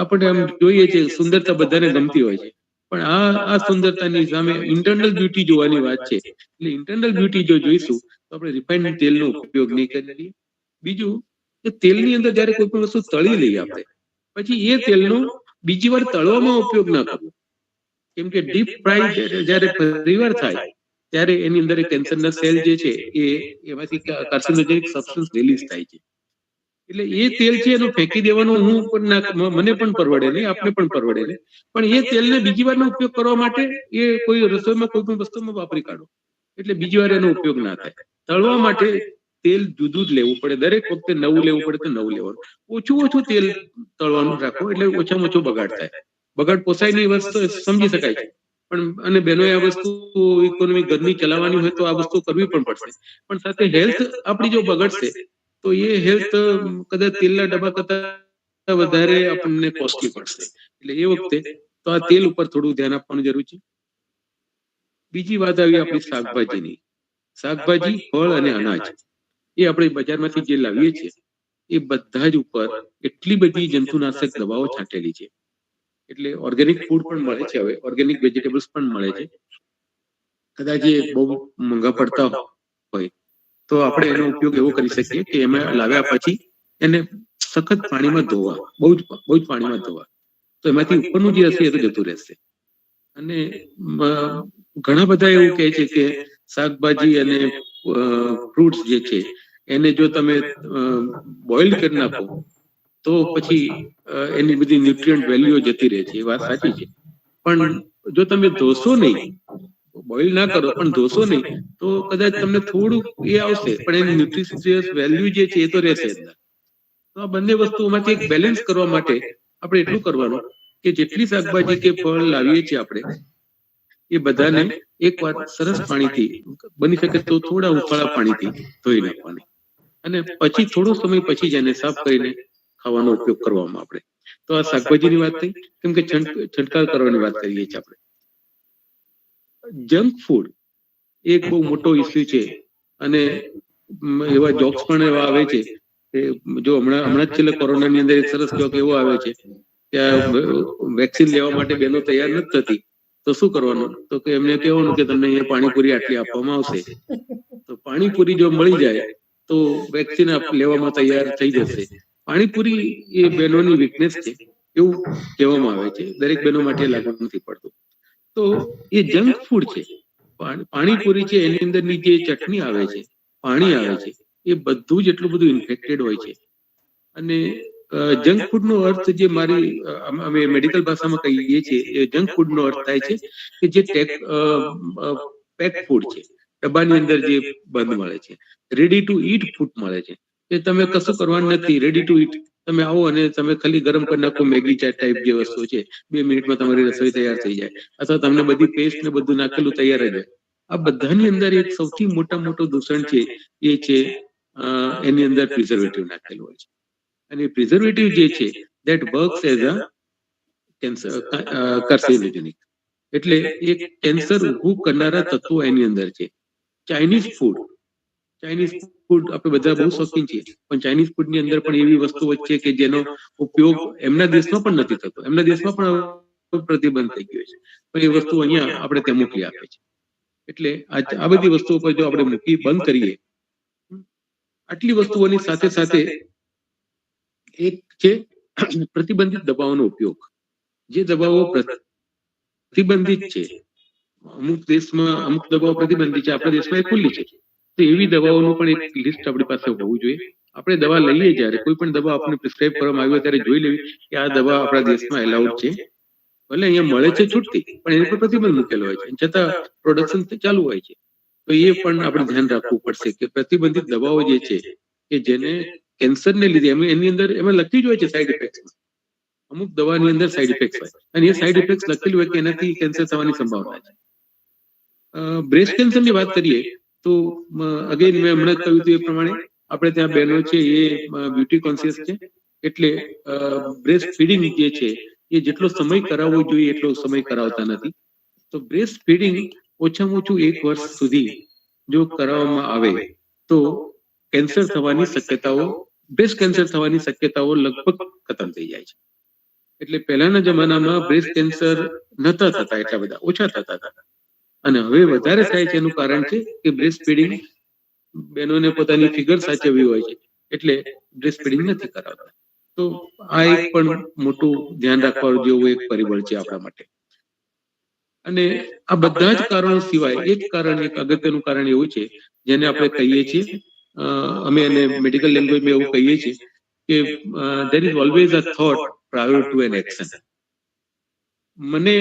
આપણે આમ જોઈએ છે સુંદરતા બધાને ગમતી હોય છે, પણ આ સુંદરતાની સામે ઇન્ટરનલ બ્યુટી જોવાની વાત છે. એટલે ઇન્ટરનલ બ્યુટી જો જોઈશું તો આપણે રિફાઇન્ડ તેલનો ઉપયોગ નહીં કરીએ. બીજું કે તેલની અંદર જ્યારે કોઈ પણ વસ્તુ તળી લઈએ આપણે, પછી એ તેલનો બીજી વાર તળવામાં ઉપયોગ ના કરવો. કેમ કે ડીપ ફ્રાય જ્યારે ફરીવાર થાય ત્યારે એની અંદર કેન્સરના સેલ જે છે એ એમાંથી કાર્સિનોજેનિક સબસ્ટન્સ રિલીઝ થાય છે. એટલે એ તેલ છે એનું ફેંકી દેવાનું હું પણ મને પણ પરવડે નહીં, આપને પણ પરવડે નહીં, પણ એ તેલને બીજી વારનો ઉપયોગ કરવા માટે એ કોઈ રસોઈમાં કોઈ પણ વસ્તુમાં વાપરી કાઢો, એટલે બીજી વાર એનો ઉપયોગ ના થાય. તળવા માટે તેલ જુદું જ લેવું પડે, દરેક વખતે નવું લેવું પડે તો નવું લેવાનું, ઓછું તેલ તળવાનું રાખો, એટલે ઓછામાં ઓછો બગાડ થાય. બગાડ પોસાય નહીં વસ્તુ સમજી શકાય છે, પણ અને બહેનોએ આ વસ્તુ ઇકોનોમી ઘરની ચલાવવાની હોય તો આ વસ્તુ કરવી પણ પડશે, પણ સાથે હેલ્થ આપણી જો બગડશે તો એ હેલ્થ કદાચ તેલના ડબ્બા કરતા વધારે આપણને કોસ્ટલી પડશે. એટલે એ વખતે તો આ તેલ ઉપર થોડું ધ્યાન આપવાનું જરૂર છે. બીજી વાત આવી આપણી શાકભાજીની. શાકભાજી, ફળ અને અનાજ એ આપણે બજારમાંથી જે લાવીએ છીએ એ બધા જ ઉપર એટલી બધી જંતુનાશક દવાઓ છાંટેલી છે. એટલે ઓર્ગેનિક ફૂડ પણ મળે છે, હવે ઓર્ગેનિક વેજીટેબલ્સ પણ મળે છે. કદાચ એ બહુ મોંઘા પડતા હોય તો આપણે એનો ઉપયોગ એવો કરી શકીએ કે એમાં લાવ્યા પછી એને સખત પાણીમાં ધોવા, બહુ જ પાણીમાં ધોવા, તો એમાંથી ઉપરનું જે હશે એ તો જતું રહેશે. અને ઘણા બધા એવું કહે છે કે શાકભાજી અને ફ્રૂટ્સ જે છે એને જો તમે બોઇલ કરી નાખો તો પછી એની બધી ન્યુટ્રિયન્ટ વેલ્યુઓ જતી રહે છે. એ વાત સાચી છે, પણ જો તમે ધોશો નહીં, બોઇલ ના કરો પણ ધોશો નહીં, તો કદાચ તમને થોડું એ આવશે, પણ એની ન્યુટ્રિશિયસ વેલ્યુ જે છે એ તો રહેશે અંદર. તો આ બંને વસ્તુઓમાંથી એક બેલેન્સ કરવા માટે આપણે એટલું કરવાનું કે જેટલી શાકભાજી કે ફળ લાવીએ છીએ આપણે એ બધાને એકવાર સરસ પાણીથી, બની શકે તો થોડા ઉફાળા પાણીથી ધોઈ નાખવાની, અને પછી થોડો સમય પછી જ એને સાફ કરીને ખાવાનો ઉપયોગ કરવામાં આપણે. તો આ શાકભાજીની વાત થઈ, કેમ કે છંટકાવ કરવાની વાત કરીએ છીએ આપણે. જંક ફૂડ એક બહુ મોટો ઇસ્યુ છે, અને એવા જોક્સ પણ એવા આવે છે કે જો હમણાં જ છેલ્લે કોરોનાની અંદર એક સરસ જોક એવો આવે છે કે વેક્સિન લેવા માટે બહેનો તૈયાર નથી થતી, તો શું કરવાનું, તો કે એમને કહેવાનું કે તમને અહીંયા પાણીપુરી આટલી આપવામાં આવશે, તો પાણીપુરી જો મળી જાય તો વેક્સિન લેવામાં તૈયાર થઈ જશે. પાણીપુરી એ બહેનોની વીકનેસ છે એવું કહેવામાં આવે છે, દરેક બહેનો માટે લાગુ નથી પડતું. તો એ જંક ફૂડ છે, પાણીપુરી છે, એની અંદરની જે ચટણી આવે છે, પાણી આવે છે, એ બધું જ એટલું બધું ઇન્ફેક્ટેડ હોય છે. અને જંક ફૂડનો અર્થ જે અમે મેડિકલ ભાષામાં કહીએ છીએ, એ જંક ફૂડનો અર્થ થાય છે કે જે પેક ફૂડ છે, ડબ્બાની અંદર જે બંધ મળે છે, રેડી ટુ ઈટ ફૂડ મળે છે, કે તમે કશું કરવાનું નથી, રેડી ટુ ઈટ, તમે આવો અને તમે ખાલી ગરમ કરી નાખો, મેગી ચાટ ટાઈપ જે વસ્તુ છે, 2 મિનિટમાં તમારી રસોઈ તૈયાર થઈ જાય, અથવા તમને બધી પેસ્ટ ને બધું નાખેલું તૈયાર જ હોય. આ બધાની અંદર એક સૌથી મોટો દૂષણ છે એ છે એની અંદર પ્રિઝર્વેટિવ નાખેલું હોય છે. અને પ્રિઝર્વેટિવ જે છે that works as a cancer carcinogenic, એટલે એક કેન્સર ઊભું કરનારા તત્વો એની અંદર છે. ચાઇનીઝ ફૂડ ચાઇનીઝ ફૂડ આપણે બધા બહુ શોખીન છીએ, પણ ચાઇનીઝ ફૂડની અંદર પણ એવી વસ્તુઓ છે કે જેનો ઉપયોગ એમના દેશમાં પણ નથી થતો, એમના દેશમાં પણ પ્રતિબંધ થઈ ગયો છે, પણ એ વસ્તુ અહીંયા આપણે ત્યાં મોકલી આપે છે. એટલે આ બધી વસ્તુઓ પર જો આપણે મૂકી બંધ કરીએ, આટલી વસ્તુઓની સાથે સાથે એક છે પ્રતિબંધિત દવાઓનો ઉપયોગ. જે દવાઓ પ્રતિબંધિત છે, અમુક દેશમાં અમુક દવાઓ પ્રતિબંધિત છે, આપણા દેશમાં એ ખુલ્લી છે, તો એવી દવાઓનું પણ એક લિસ્ટ આપણી પાસે હોવું જોઈએ. આપણે દવા લઈએ જ્યારે કોઈ પણ દવા આપણને પ્રિસ્ક્રાઇબ કરવામાં આવી હોય ત્યારે જોઈ લેવી કે આ દવા આપણા દેશમાં એલાઉડ છે. ભલે અહીંયા મળે છે છૂટતી, પણ એની પર પ્રતિબંધ મૂકેલો હોય છે, છતાં પ્રોડક્શન ચાલુ હોય છે. તો એ પણ આપણે ધ્યાન રાખવું પડશે કે પ્રતિબંધિત દવાઓ જે છે કે જેને કેન્સરને લીધે એની અંદર એમાં લખી જ હોય છે સાઈડ ઇફેક્ટ. અમુક દવાની અંદર સાઈડ ઇફેક્ટ હોય અને એ સાઈડ ઇફેક્ટ લખેલું હોય કે એનાથી કેન્સર થવાની સંભાવના છે. બ્રેસ્ટ કેન્સરની વાત કરીએ તો અગેન મેં હમણાં કહ્યું હતું એ પ્રમાણે આપણે ત્યાં બહેનો છે એ બ્યુટી કોન્શિયસ છે, એટલે બ્રેસ્ટ ફીડિંગ જે છે એ જેટલો સમય કરાવવો જોઈએ એટલો સમય કરાવતા નથી. તો બ્રેસ્ટ ફીડિંગ ઓછામાં ઓછું 1 વર્ષ સુધી જો કરાવવામાં આવે તો કેન્સર થવાની શક્યતાઓ, બ્રેસ્ટ કેન્સર થવાની શક્યતાઓ લગભગ ખતમ થઈ જાય છે. એટલે પહેલાના જમાનામાં બ્રેસ્ટ કેન્સર નતા થતા, એટલા બધા ઓછા થતા હતા, અને હવે વધારે થાય છે. એનું કારણ છે કે બ્રેસ્ટ ફીડિંગ, બહેનોને પોતાની ફિગર સાચવવી હોય છે એટલે બ્રેસ્ટ ફીડિંગ નથી કરાવતા. તો આ એક પણ મોટું ધ્યાન રાખવા જેવું એક પરિબળ છે આપણા માટે. અને આ બધા જ કારણો સિવાય એક કારણ, એક અગત્યનું કારણ એવું છે જેને આપણે કહીએ છીએ, અમે એને મેડિકલ લેંગ્વેજમાં એવું કહીએ છીએ કે there is always a thought prior to an action. મને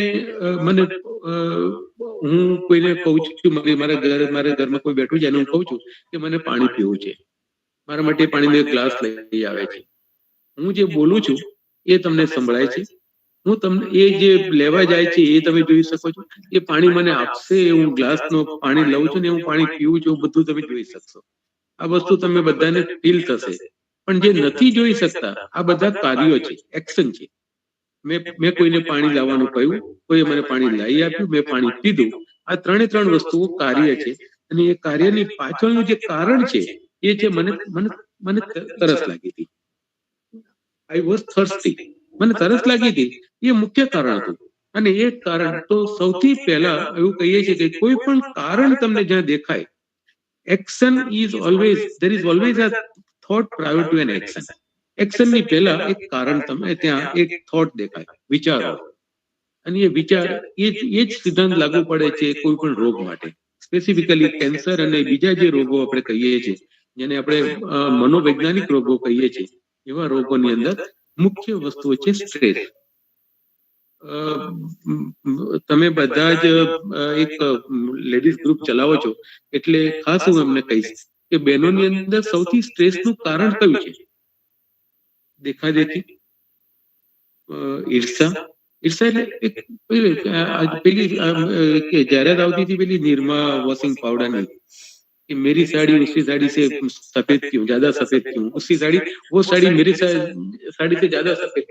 હું કોઈને કહું છું, મારા ઘરમાં કોઈ બેઠું છે એને હું કહું છું કે મને પાણી પીવું છે, મારા માટે પાણીનો એક ગ્લાસ લઈ આવે છે. હું જે બોલું છું એ તમને સંભળાય છે, હું તમને એ જે લેવા જાય છે એ તમે જોઈ શકો છો, એ પાણી મને આપશે, હું ગ્લાસનો પાણી લઉં છું ને હું પાણી પીવું છું, બધું તમે જોઈ શકશો. આ વસ્તુ તમે બધાને ફીલ થશે. પણ જે નથી જોઈ શકતા આ બધા કાર્યો છે, એક્શન છે. મેં કોઈને પાણી લાવવાનું કહ્યું, કોઈએ મને પાણી લાવી આપ્યું, મેં પાણી પીધું. આ ત્રણ વસ્તુઓ કાર્ય છે, અને એ કાર્યની પાછળનું જે કારણ છે એ છે મને તરસ લાગી હતી. I was thirsty. મને તરસ લાગી હતી, એ મુખ્ય કારણ હતું. અને એ કારણ તો સૌથી પહેલા એવું કહીએ છીએ કે કોઈ પણ કારણ તમને જ્યાં દેખાય, action is always, there is always a thought prior to an action. એક્શનની પહેલા એક કારણ, તમે ત્યાં એક થોટ દેખાય, વિચારો, અને એ વિચાર એ જ સિદ્ધાંત લાગુ પડે છે કોઈ પણ રોગ માટે, સ્પેસિફિકલી કેન્સર અને બીજા જે રોગો આપણે કહીએ છીએ જેને આપણે મનોવૈજ્ઞાનિક રોગો કહીએ છીએ, એવા રોગોની અંદર મુખ્ય વસ્તુઓ છે સ્ટ્રેસ. તમે બધા જ એક લેડીઝ ગ્રુપ ચલાવો છો, એટલે ખાસ હું એમને કહીશ કે બહેનોની અંદર સૌથી સ્ટ્રેસનું કારણ કયું છે? દેખાદેખી, ઈર્ષા. ઈર્ષા એટલે એક પેલી જાહેરાત આવતી હતી પેલી નિરમા વોશિંગ પાવડરની कि मेरी साड़ी उसकी साड़ी से सफेद क्यों, ज्यादा सफेद क्यों, उसकी साड़ी, वो साड़ी मेरी साड़ी से ज्यादा सफेद.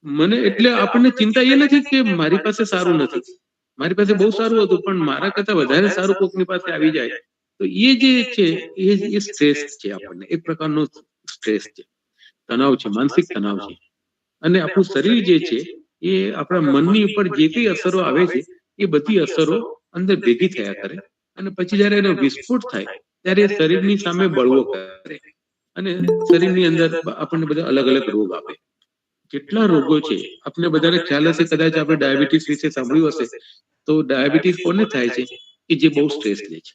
મને એટલે આપણને ચિંતા એ નથી કે મારી પાસે સારું નથી, મારી પાસે બહુ સારું હતું પણ મારા કરતા વધારે સારું કોકની પાસે આવી જાય, તો એ જે છે એ સ્ટ્રેસ છે. આપણને એક પ્રકારનો સ્ટ્રેસ છે, તણાવ છે, માનસિક તણાવ છે. અને આપણું શરીર જે છે એ આપણા મનની ઉપર જે કઈ અસરો આવે છે એ બધી અસરો અંદર ભેગી થયા કરે, અને પછી જયારે એનો વિસ્ફોટ થાય ત્યારે શરીરની સામે બળવો કરે, અને શરીરની અંદર આપણને બધા અલગ અલગ રોગ આપે. કેટલા રોગો છે આપણે બધાને ખ્યાલ હશે, કદાચ આપણે ડાયાબિટીસ વિશે સાંભળ્યું હશે. તો ડાયાબિટીસ કોને થાય છે? કે જે બહુ સ્ટ્રેસ લે છે,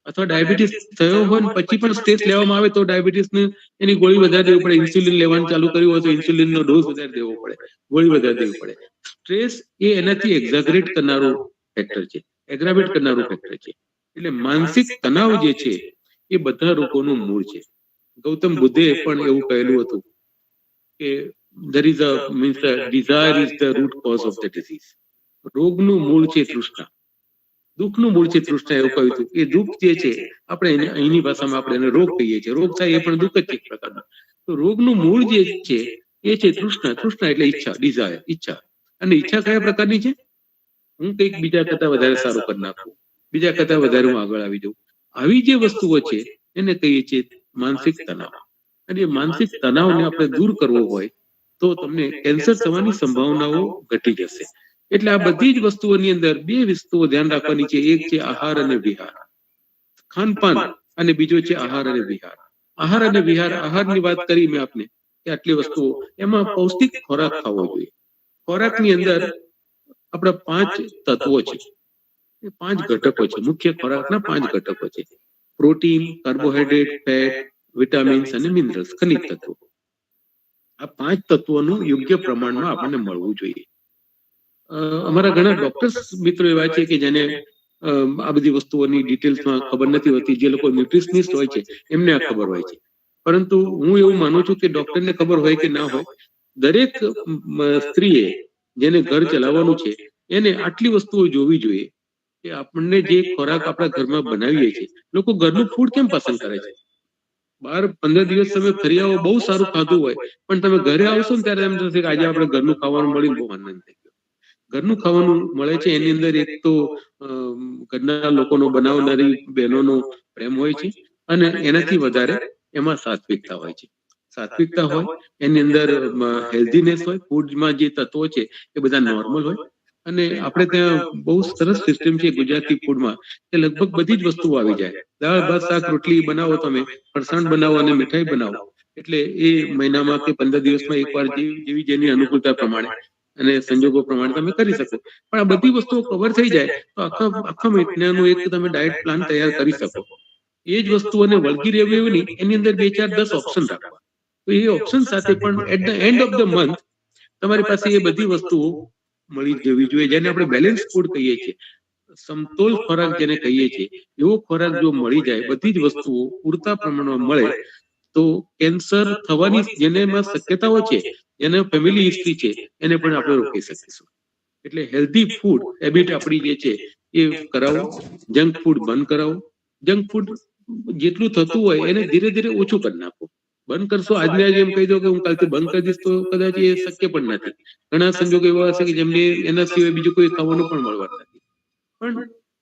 અથવા ડાયાબિટીસ થયો હોય ને પછી પણ સ્ટ્રેસ લેવામાં આવે તો ડાયાબિટીસની એની ગોળી વધારે દેવી પડે, ઇન્સ્યુલિન લેવાનું ચાલુ કર્યું હોય તો ઇન્સ્યુલિનનો ડોઝ વધારે દેવો પડે, ગોળી વધારે દેવી પડે. સ્ટ્રેસ એ એનાથી એક્ઝાગરેટ કરનારું ફેક્ટર છે, એગ્રાવેટ કરનારું ફેક્ટર છે. એટલે માનસિક તણાવ જે છે એ બધા રોગોનું મૂળ છે. ગૌતમ બુદ્ધે પણ એવું કહેલું હતું કે there is a means the desire is the root cause of the disease. રોગનું મૂળ છે તૃષ્ણા, દુઃખનું મૂળ છે તૃષ્ણા, એવું કહ્યું હતું. એ દુઃખ જે છે આપણે અહીંની ભાષામાં આપણે એને રોગ કહીએ છીએ, રોગ થાય એ પણ દુઃખ જ છે એક પ્રકારનું. તો રોગનું મૂળ જે છે એ છે તૃષ્ણા. તૃષ્ણા એટલે ઈચ્છા, ડિઝાયર, ઈચ્છા. અને ઈચ્છા કયા પ્રકારની છે? હું કંઈક બીજા કરતા વધારે સારું કરી નાખું, બીજા કરતા વધારે હું આગળ આવી જાઉં. આવી જે વસ્તુઓ છે એને કહીએ છીએ માનસિક તણાવ. અને એ માનસિક તણાવને આપણે દૂર કરવો હોય તો તમને કેન્સર થવાની સંભાવનાઓ ઘટી જશે. એટલે આ બધી જ વસ્તુઓની અંદર બે વસ્તુઓ ધ્યાન રાખવાની છે. એક છે આહાર અને વિહાર, ખાનપાન, અને બીજો છે આહાર અને વિહાર. આહાર અને વિહાર, આહારની વાત કરી મેં આપને કે આટલી વસ્તુઓ, એમાં પૌષ્ટિક ખોરાક ખાવો જોઈએ. ખોરાકની અંદર આપણા 5 તત્વો છે, એ 5 ઘટકો છે. મુખ્ય ખોરાકના 5 ઘટકો છે: પ્રોટીન, કાર્બોહાઈડ્રેટ, ફેટ, વિટામિન્સ અને મિનરલ્સ, ખનિજ તત્વો. આ 5 તત્વોનું યોગ્ય પ્રમાણમાં આપણને મળવું જોઈએ. અમારા ઘણા ડોક્ટર્સ મિત્રો એવા છે કે જેને આ બધી વસ્તુઓની ડિટેલ્સમાં ખબર નથી હોતી. જે લોકો ન્યુટ્રિશનિસ્ટ હોય છે એમને આ ખબર હોય છે. પરંતુ હું એવું માનું છું કે ડોક્ટરને ખબર હોય કે ના હોય, દરેક સ્ત્રીએ, જેને ઘર ચલાવવાનું છે, એને આટલી વસ્તુઓ જોવી જોઈએ કે આપણને જે ખોરાક આપણા ઘરમાં બનાવીએ છીએ, લોકો ઘરનું ફૂડ કેમ પસંદ કરે છે? બહાર 15 દિવસ તમે ફરી આવો, બહુ સારું ખાધું હોય, પણ તમે ઘરે આવશો ને ત્યારે એમ થશે કે આજે આપણે ઘરનું ખાવાનું મળીને બહુ આનંદ થઈ ગયો. ઘરનું ખાવાનું મળે છે એની અંદર એક તો ઘરના લોકોનો, બનાવનારી બહેનોનો પ્રેમ હોય છે, અને એનાથી વધારે એમાં સાત્વિકતા હોય છે. સાત્વિકતા હોય, એની અંદર હેલ્ધીનેસ હોય, ફૂડમાં જે તત્વો છે એ બધા નોર્મલ હોય. અને આપણે ત્યાં બહુ સરસ સિસ્ટમ છે ગુજરાતી ફૂડમાં, કે લગભગ બધી જ વસ્તુઓ આવી જાય. દાળ ભાત શાક રોટલી બનાવો, તમે ફરસાણ બનાવો અને મીઠાઈ બનાવો, એટલે એ મહિનામાં કે 15 દિવસમાં એકવાર જેવી જેની અનુકૂળતા પ્રમાણે અને સંજોગો પ્રમાણે તમે કરી શકો. પણ આ બધી વસ્તુઓ કવર થઈ જાય તો આખા મહિનાનું એક તમે ડાયટ પ્લાન તૈયાર કરી શકો. એ જ વસ્તુઓને વળગી રહેવું એવું નહીં, એની અંદર 2 4 10 ઓપ્શન રાખવા. તો એ ઓપ્શન સાથે પણ at the end of the month તમારી પાસે એ બધી વસ્તુઓ મળી જવી જોઈએ, જેને આપણે બેલેન્સ ફૂડ કહીએ છીએ. સમતોલ ખોરાક જેને કહીએ છીએ, એવો ખોરાક જો મળી જાય, બધી જ વસ્તુઓ પૂરતા પ્રમાણમાં મળે, તો કેન્સર થવાની જેનેમાં શક્યતાઓ છે, જેને ફેમિલી હિસ્ટ્રી છે, એને પણ આપણે રોકી શકીશું. એટલે હેલ્ધી ફૂડ હેબિટ આપણી જે છે એ કરાવો. જંક ફૂડ બંધ કરાવો. જંક ફૂડ જેટલું થતું હોય એને ધીરે ધીરે ઓછું કરી નાખો. બંધ કરશો આજને આજે એમ કહી દો કે હું કાલથી બંધ કરી દઈશ, તો કદાચ એ શક્ય પણ નથી. ઘણા સંજોગો એવા હશે કે જેમને એના સિવાય બીજું કોઈ ખાવાનું પણ મળવાનું નથી. પણ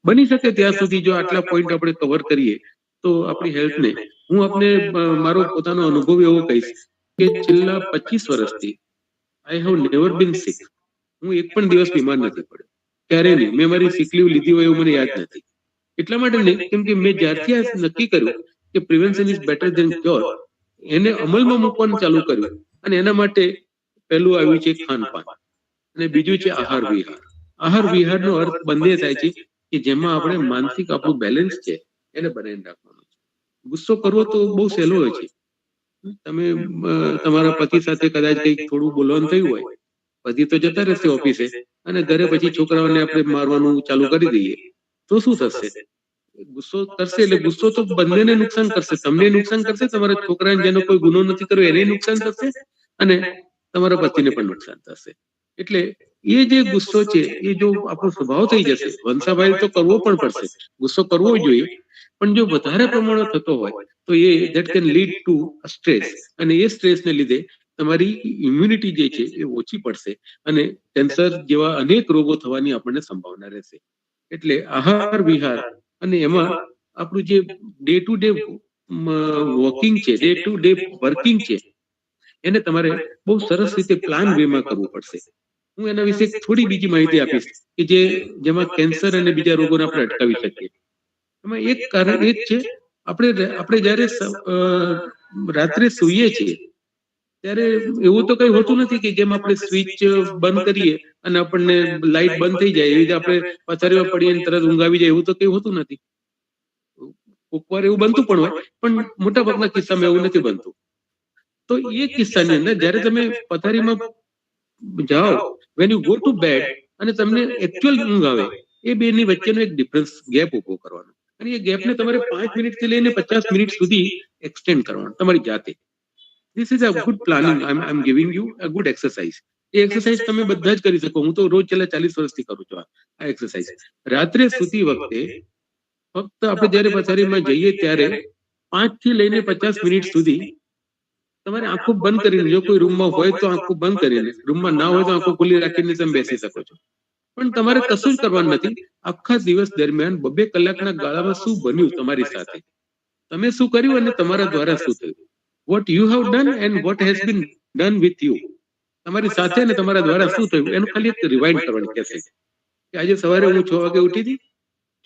બની શકે ત્યાં સુધી જો આટલા પોઈન્ટ આપણે કવર કરીએ તો આપણી હેલ્થને, હું આપને મારો પોતાનો અનુભવ એવો કહીશ કે છેલ્લા 25 વર્ષથી આઈ હેવ નેવર બીન સિક. હું એક પણ દિવસ બીમાર નથી પડ્યો, ક્યારે નહીં. મેં મારી સિક લીવ લીધી હોય એવું મને યાદ નથી. એટલા માટે નહીં, કેમ કે મેં જ્યારથી આ નક્કી કર્યું કે prevention is better than cure, એને અમલમાં મૂકવાનું ચાલુ કર્યું. અને એના માટે પહેલું આવ્યું છે ખાનપાન, અને બીજું છે આહાર વિહાર. આહાર વિહારનો અર્થ બંને થાય છે કે જેમાં આપણે માનસિક આપણું બેલેન્સ છે એને બનાવીને રાખવાનું છે. ગુસ્સો કરવો તો બહુ સહેલો હોય છે. તમે તમારા પતિ સાથે કદાચ કંઈક થોડું બોલવાનું થયું હોય, પતિ તો જતા રહેશે ઓફિસે, અને ઘરે પછી છોકરાઓને આપણે મારવાનું ચાલુ કરી દઈએ, તો શું થશે? ગુસ્સો કરશે એટલે ગુસ્સો તો બંનેને નુકસાન કરશે. તમને નુકસાન કરશે, તમારા છોકરાને જેનો કોઈ ગુનો નથી કર્યો એને નુકસાન થશે, અને તમારા પતિને પણ નુકસાન થશે. એટલે એ જે ગુસ્સો છે એ જો આપણો સ્વભાવ થઈ જશે, વંશાભાઈ તો કરવો પણ પડશે, ગુસ્સો કરવો જોઈએ, પણ જો વધારે પ્રમાણમાં થતો હોય તો એ that can lead to stress, અને એ સ્ટ્રેસને લીધે તમારી ઇમ્યુનિટી જે છે એ ઓછી પડશે, અને કેન્સર જેવા અનેક રોગો થવાની આપણને સંભાવના રહેશે. એટલે આહાર વિહાર, અને એમાં આપણું જે ડે ટુ ડે વોકિંગ છે, ડે ટુ ડે વર્કિંગ છે, એને તમારે બહુ સરસ રીતે પ્લાન વેમાં કરવું પડશે. હું એના વિશે થોડી બીજી માહિતી આપીશ કે જેમાં કેન્સર અને બીજા રોગોને આપણે અટકાવી શકીએ. એમાં એક કારણ એ જ છે, આપણે જ્યારે રાત્રે સૂઈએ છીએ ત્યારે એવું તો કઈ હોતું નથી કે જેમ આપણે સ્વિચ બંધ કરીએ અને આપણને લાઈટ બંધ થઈ જાય એવી રીતે આપણે પથારીમાં પડીએ તરત ઊંઘ આવી જાય, એવું તો કઈ હોતું નથી. કોક વાર એવું બનતું પણ હોય, પણ મોટા ભાગના કિસ્સામાં એવું નથી બનતું. તો એ કિસ્સાની અંદર જ્યારે તમે પથારીમાં જાઓ, when you go to bed, અને તમને એકચ્યુઅલ ઊંઘ આવે, એ બેની વચ્ચેનો એક ડિફરન્સ, ગેપ ઉભો કરવાનો. અને એ ગેપને તમારે 5 મિનિટથી લઈને 50 મિનિટ સુધી એક્સટેન્ડ કરવાનો તમારી જાતે. This is a good planning. I am giving you a good exercise. A exercise તમે બધા જ કરી શકો. હું તો રોજ છેલ્લા 40 વર્ષથી કરું છું આ એક્સરસાઇઝ. રાત્રે સૂતી વખતે ફક્ત આપણે જ્યારે પથારીમાં જઈએ ત્યારે 5 થી લઈને 50 મિનિટ સુધી તમારે આંખો બંધ કરીને, જો કોઈ રૂમમાં હોય તો આંખો બંધ કરીને, રૂમમાં ના હોય તો આંખો ખુલ્લી રાખીને તમે બેસી શકો છો. પણ તમારે કશું જ કરવાનું નથી. આખા દિવસ દરમિયાન 2 કલાકના ગાળામાં શું બન્યું તમારી સાથે, તમે શું કર્યું અને તમારા દ્વારા શું થયું, what you have done and what has been done with you, તમારી સાથે અને તમારા દ્વારા શું થયું એનું ખાલી એક રિવાઇન્ડ કરવાની કહેશે કે આજે સવારે હું 6 વાગે ઉઠી હતી,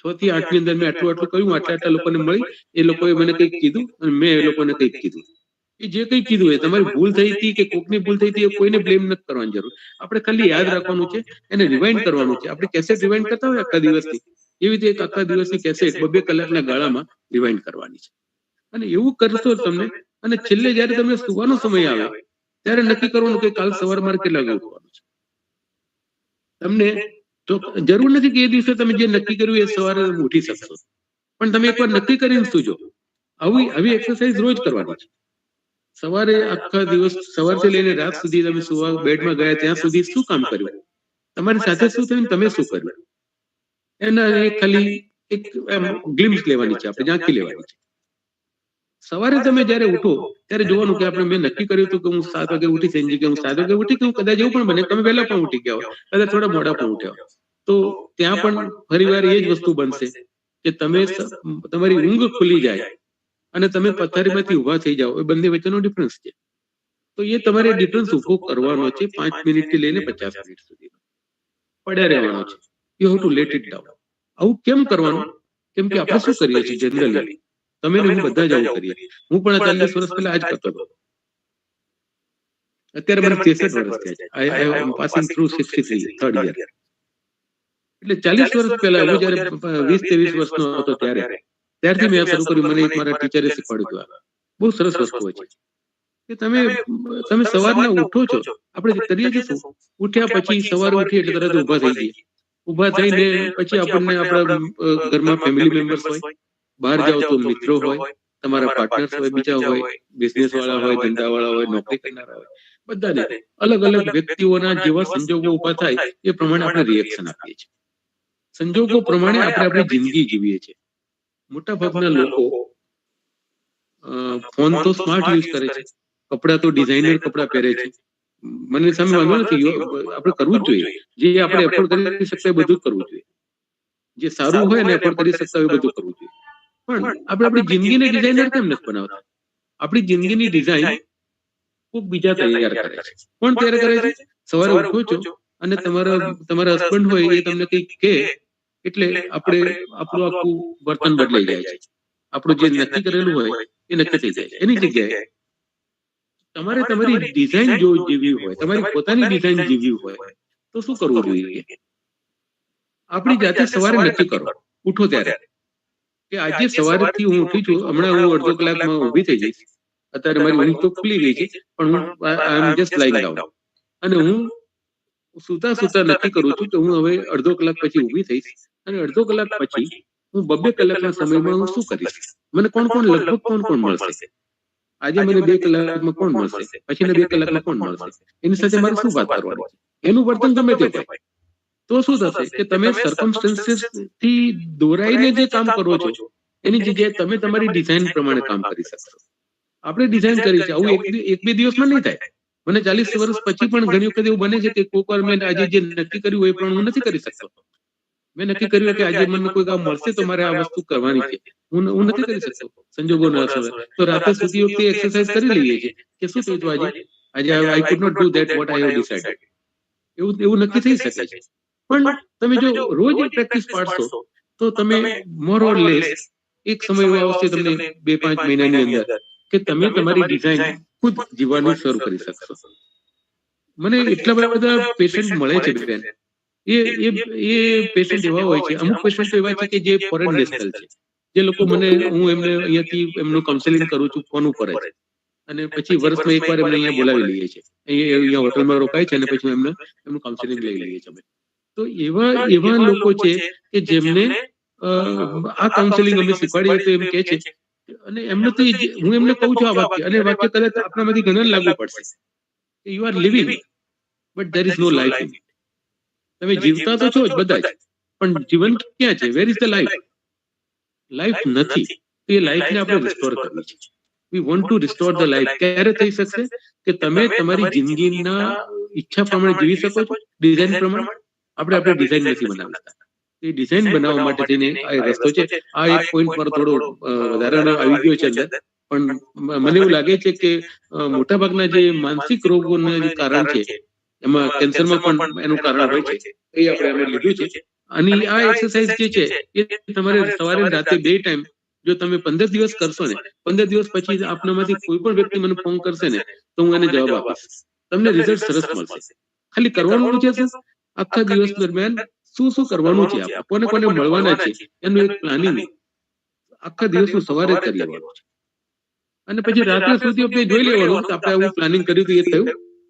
6 થી 8 ની અંદર મેં આટલું આટલું કર્યું, આટલા લોકોને મળી, એ લોકોએ મને કંઈક કીધું અને મેં એ લોકોને કંઈક કીધું. એ જે કંઈ કીધું એ તમારી ભૂલ થઈ હતી કે કોકની ભૂલ થઈ હતી, એ કોઈને બ્લેમ નથી કરવાની જરૂર. આપણે ખાલી યાદ રાખવાનું છે, એને રિવાઇન્ડ કરવાનું છે. આપણે કેસેટ રિવાઇન્ડ કરતા હોય આખા દિવસની, એવી રીતે એક આખા દિવસની કેસેટ 2 કલાકના ગાળામાં રિવાઇન્ડ કરવાની છે. અને એવું કરશો તમને, અને છેલ્લે જયારે તમને સુવાનો સમય આવે ત્યારે નક્કી કરવાનું કે કાલ સવારે મારે કેટલા વાગે ઉઠવાનું છે. તમને તો જરૂર નથી કે એ દિવસે તમે જે નક્કી કર્યું એ સવારે ઉઠી શકશો, પણ તમે એકવાર નક્કી કરીને સુજો. આવી એક્સરસાઇઝ રોજ કરવાની છે. સવારે આખા દિવસ, સવારથી લઈને રાત સુધી તમે સુવા બેડમાં ગયા ત્યાં સુધી શું કામ કર્યું, તમારી સાથે શું થયું, તમે શું કર્યું, એના ખાલી એક ગ્લિમ્સ લેવાની છે, આપણે ઝાંખી લેવાની છે. સવારે તમે જયારે ઉઠો ત્યારે જોવાનું કે આપણે મેં નક્કી કર્યું હતું કે હું 7 વાગે ઉઠીશ, એની જગ્યાએ હું 7 વાગે ઉઠી ગયું. કદાચ એવું પણ બને તમે વહેલા પણ ઉઠી ગયા હોય, કદાચ થોડા મોડા પણ ઉઠ્યા હોય, તો ત્યાં પણ ફરીવાર એ જ વસ્તુ બનશે કે તમે તમારી ઊંઘ ખુલી જાય અને તમે પથારીમાંથી ઊભા થઈ જાઓ. એ બંને વચ્ચેનો ડિફરન્સ છે. તો એ તમારે ડિફરન્સ ઉભો કરવાનો છે 5 મિનિટથી લઈને 50 મિનિટ સુધી પડ્યા રહેવાનો છે. You have to let it down. આવું કેમ કરવાનું? કેમ કે આપણે શું કરીએ છીએ જનરલી, તમે ને હું બધા જ આવું કરીએ. હું પણ 40 વર્ષ પહેલા આ જ કરતો હતો. અત્યારે મને 63 વર્ષ થયા છે. આઈ એમ પાસિંગ થ્રુ 63 થર્ડ યર. એટલે 40 વર્ષ પહેલા હું જયારે 20-23 વર્ષનો હતો ત્યારથી મેં આ શરૂ કર્યું. મને એક મારા ટીચરે શીખવાડ્યું હતું. બહુ સરસ વસ્તુ હોય છે કે તમે સવારના ઉઠો છો, આપણે કરીએ છીએ શું, ઉઠ્યા પછી સવારે ઉઠી એટલે તરત ઊભા થઈ જઈએ. ઊભા થઈને પછી આપણને આપણા ઘરમાં ફેમિલી મેમ્બર્સ હોય, બહાર જાઓ તો મિત્રો હોય, તમારા પાર્ટનર્સ હોય, બીજા હોય, બિઝનેસ વાળા હોય, ધંધા વાળા હોય, નોકરી કરનારા હોય, બધાને અલગ અલગ વ્યક્તિઓના જેવા સંજોગો ઉભા થાય એ પ્રમાણે આપણે રિએક્શન આપીએ છીએ. સંજોગો પ્રમાણે આપણે આપણી જિંદગી જીવીએ છીએ. મોટા ભાગના લોકો ફોન તો સ્માર્ટ યુઝ કરે છે, કપડાં તો ડિઝાઇનર કપડાં પહેરે છે. મને સામે વાંધો નથી, આપણે કરવું જ જોઈએ. જે આપણે એફોર્ડ કરી શકતા એ બધું જ કરવું જોઈએ. જે સારું હોય ને એફોર્ડ કરી શકતા હોય એ બધું કરવું જોઈએ. પણ આપણે આપણી જિંદગીને ડિઝાઇનર કેમ નથી બનાવતા? આપણી જિંદગીની ડિઝાઇન ખૂબ બીજા તૈયાર કરે છે. કોણ તૈયાર કરે છે? સવારે ઉઠો છો અને તમારા હસબન્ડ હોય એ તમને કંઈક કહે એટલે આપણું આખું વર્તન બદલાઈ જાય છે. આપણું જે નક્કી કરેલું હોય એ નક્કી થઈ જાય છે. એની જગ્યાએ તમારે તમારી ડિઝાઇન જો જીવવી હોય, તમારી પોતાની ડિઝાઇન જીવવી હોય તો શું કરવું જોઈએ? આપણી જાતે સવારે નક્કી કરો ઉઠો ત્યારે કે આજે સવારથી હું ઉઠી છું, હમણાં હું અડધો કલાકમાં ઊભી થઈ જઈશ. અત્યારે મારી ઊંઘ તો ખુલી ગઈ છે, પણ હું આઈ એમ જસ્ટ લાઇંગ ડાઉન, અને હું સુતા સુતા નક્કી કરું છું કે હું હવે અડધો કલાક પછી ઊભી થઈશ અને અડધો કલાક પછી હું 2 કલાકના સમયમાં હું શું કરીશ, મને લગભગ કોણ મળશે, આજે મને 2 કલાકમાં કોણ મળશે, પછીના 2 કલાકમાં કોણ મળશે, એની સાથે મારે શું વાત કરવાની છે. એનું વર્તન ગમે તે હોય તો શું થશે કે તમે સર્કમસ્ટન્સીસ થી દોરાઈને જે કામ કરો છો એની જગ્યાએ તમે તમારી ડિઝાઇન પ્રમાણે કામ કરી શકશો. આપણે ડિઝાઇન કરી છે, આવું એક બે દિવસમાં નહીં થાય. મને 40 વર્ષ પછી પણ ઘણી વખત એવું બને છે કે કોઈક વાર મેં આજે જે નક્કી કર્યું હોય પણ હું નથી કરી શકતો. મેં નક્કી કર્યું કે આજે મને કોઈ કામ મળશે તો મારે આ વસ્તુ કરવાની છે, હું નથી કરી શકતો, સંજોગો ન અસર તો રાતે સુધી વખતે એક્સરસાઇઝ કરી લઈએ છીએ કે શું થયું આજે I could not do that what I have decided. એવું નક્કી થઈ શકે છે. પણ તમે જો રોજ પ્રેક્ટિસ પાડશો તો તમે મોર ઓર લેસ એક સમય એવો આવશે તમને 2-5 મહિનાની અંદર કે તમે તમારી ડિઝાઇન ખુદ જીવવાની શરૂ કરી શકશો. મને એટલા બધા પેશન્ટ મળે છે બેન, એ પેશન્ટ એવા હોય છે, અમુક પેશન્ટ એવા છે કે જે ફોરેન નેશનલ છે, જે લોકો હું એમને અહીંયાથી એમનું કાઉન્સેલિંગ કરું છું ફોન ઉપર જ, અને પછી વર્ષમાં એકવાર એમને અહીંયા બોલાવી લઈએ છીએ, અહીંયા હોટલમાં રોકાય છે અને પછી એમનું કાઉન્સેલિંગ લઈ લઈએ છીએ. તો એવા લોકો છે કે જેમને આ કાઉન્સેલિંગ અમે શીખવાડીએ તો એમ કહે છે, અને એમને તો હું એમને કહું છું આ વાક્ય, અને વાક્ય કદાચ આપણામાંથી ઘણા લાગુ પડશે, you are living but there is no life in. તમે જીવતા તો છો જ બધા જ, પણ જીવન ક્યાં છે? Where is the life? Life નથી. તો એ લાઈફને આપણે રિસ્ટોર કરવી છે. We want to restore the life. ક્યારે થઈ શકશે કે તમે તમારી જિંદગીના ઈચ્છા પ્રમાણે જીવી શકો છો, ડિઝાઇન પ્રમાણે. આપણે ડિઝાઇન નથી બનાવી શકતા. એ ડિઝાઇન બનાવવા માટે થઈને આ રસ્તો છે. આ એક પોઈન્ટ પર થોડો વધારાનો આવી ગયો છે અંદર, પણ મને એવું લાગે છે કે મોટાભાગના જે માનસિક રોગોના જે કારણ છે એમાં કેન્સરમાં પણ એનું કારણ હોય છે, એ આપણે એમાં લીધું છે. અને આ એક્સરસાઇઝ જે છે એ તમારે સવારે રાતે 2 ટાઈમ જો તમે 15 દિવસ કરશો ને, 15 દિવસ પછી આપનામાંથી કોઈ પણ વ્યક્તિ મને ફોન કરશે ને તો હું એને જવાબ આપીશ. તમને રિઝલ્ટ સરસ મળશે. ખાલી કરવાનું છે શું? આખા દિવસ દરમિયાન શું શું કરવાનું છે, આપણે કોને કોને મળવાના છે, એનું એક પ્લાનિંગ આખા દિવસનું સવારે કરી લેવાનું છે. અને પછી રાત્રે સુધી આપણે જોઈ લેવાનું કે આપણે આવું પ્લાનિંગ કર્યું હતું એ થયું,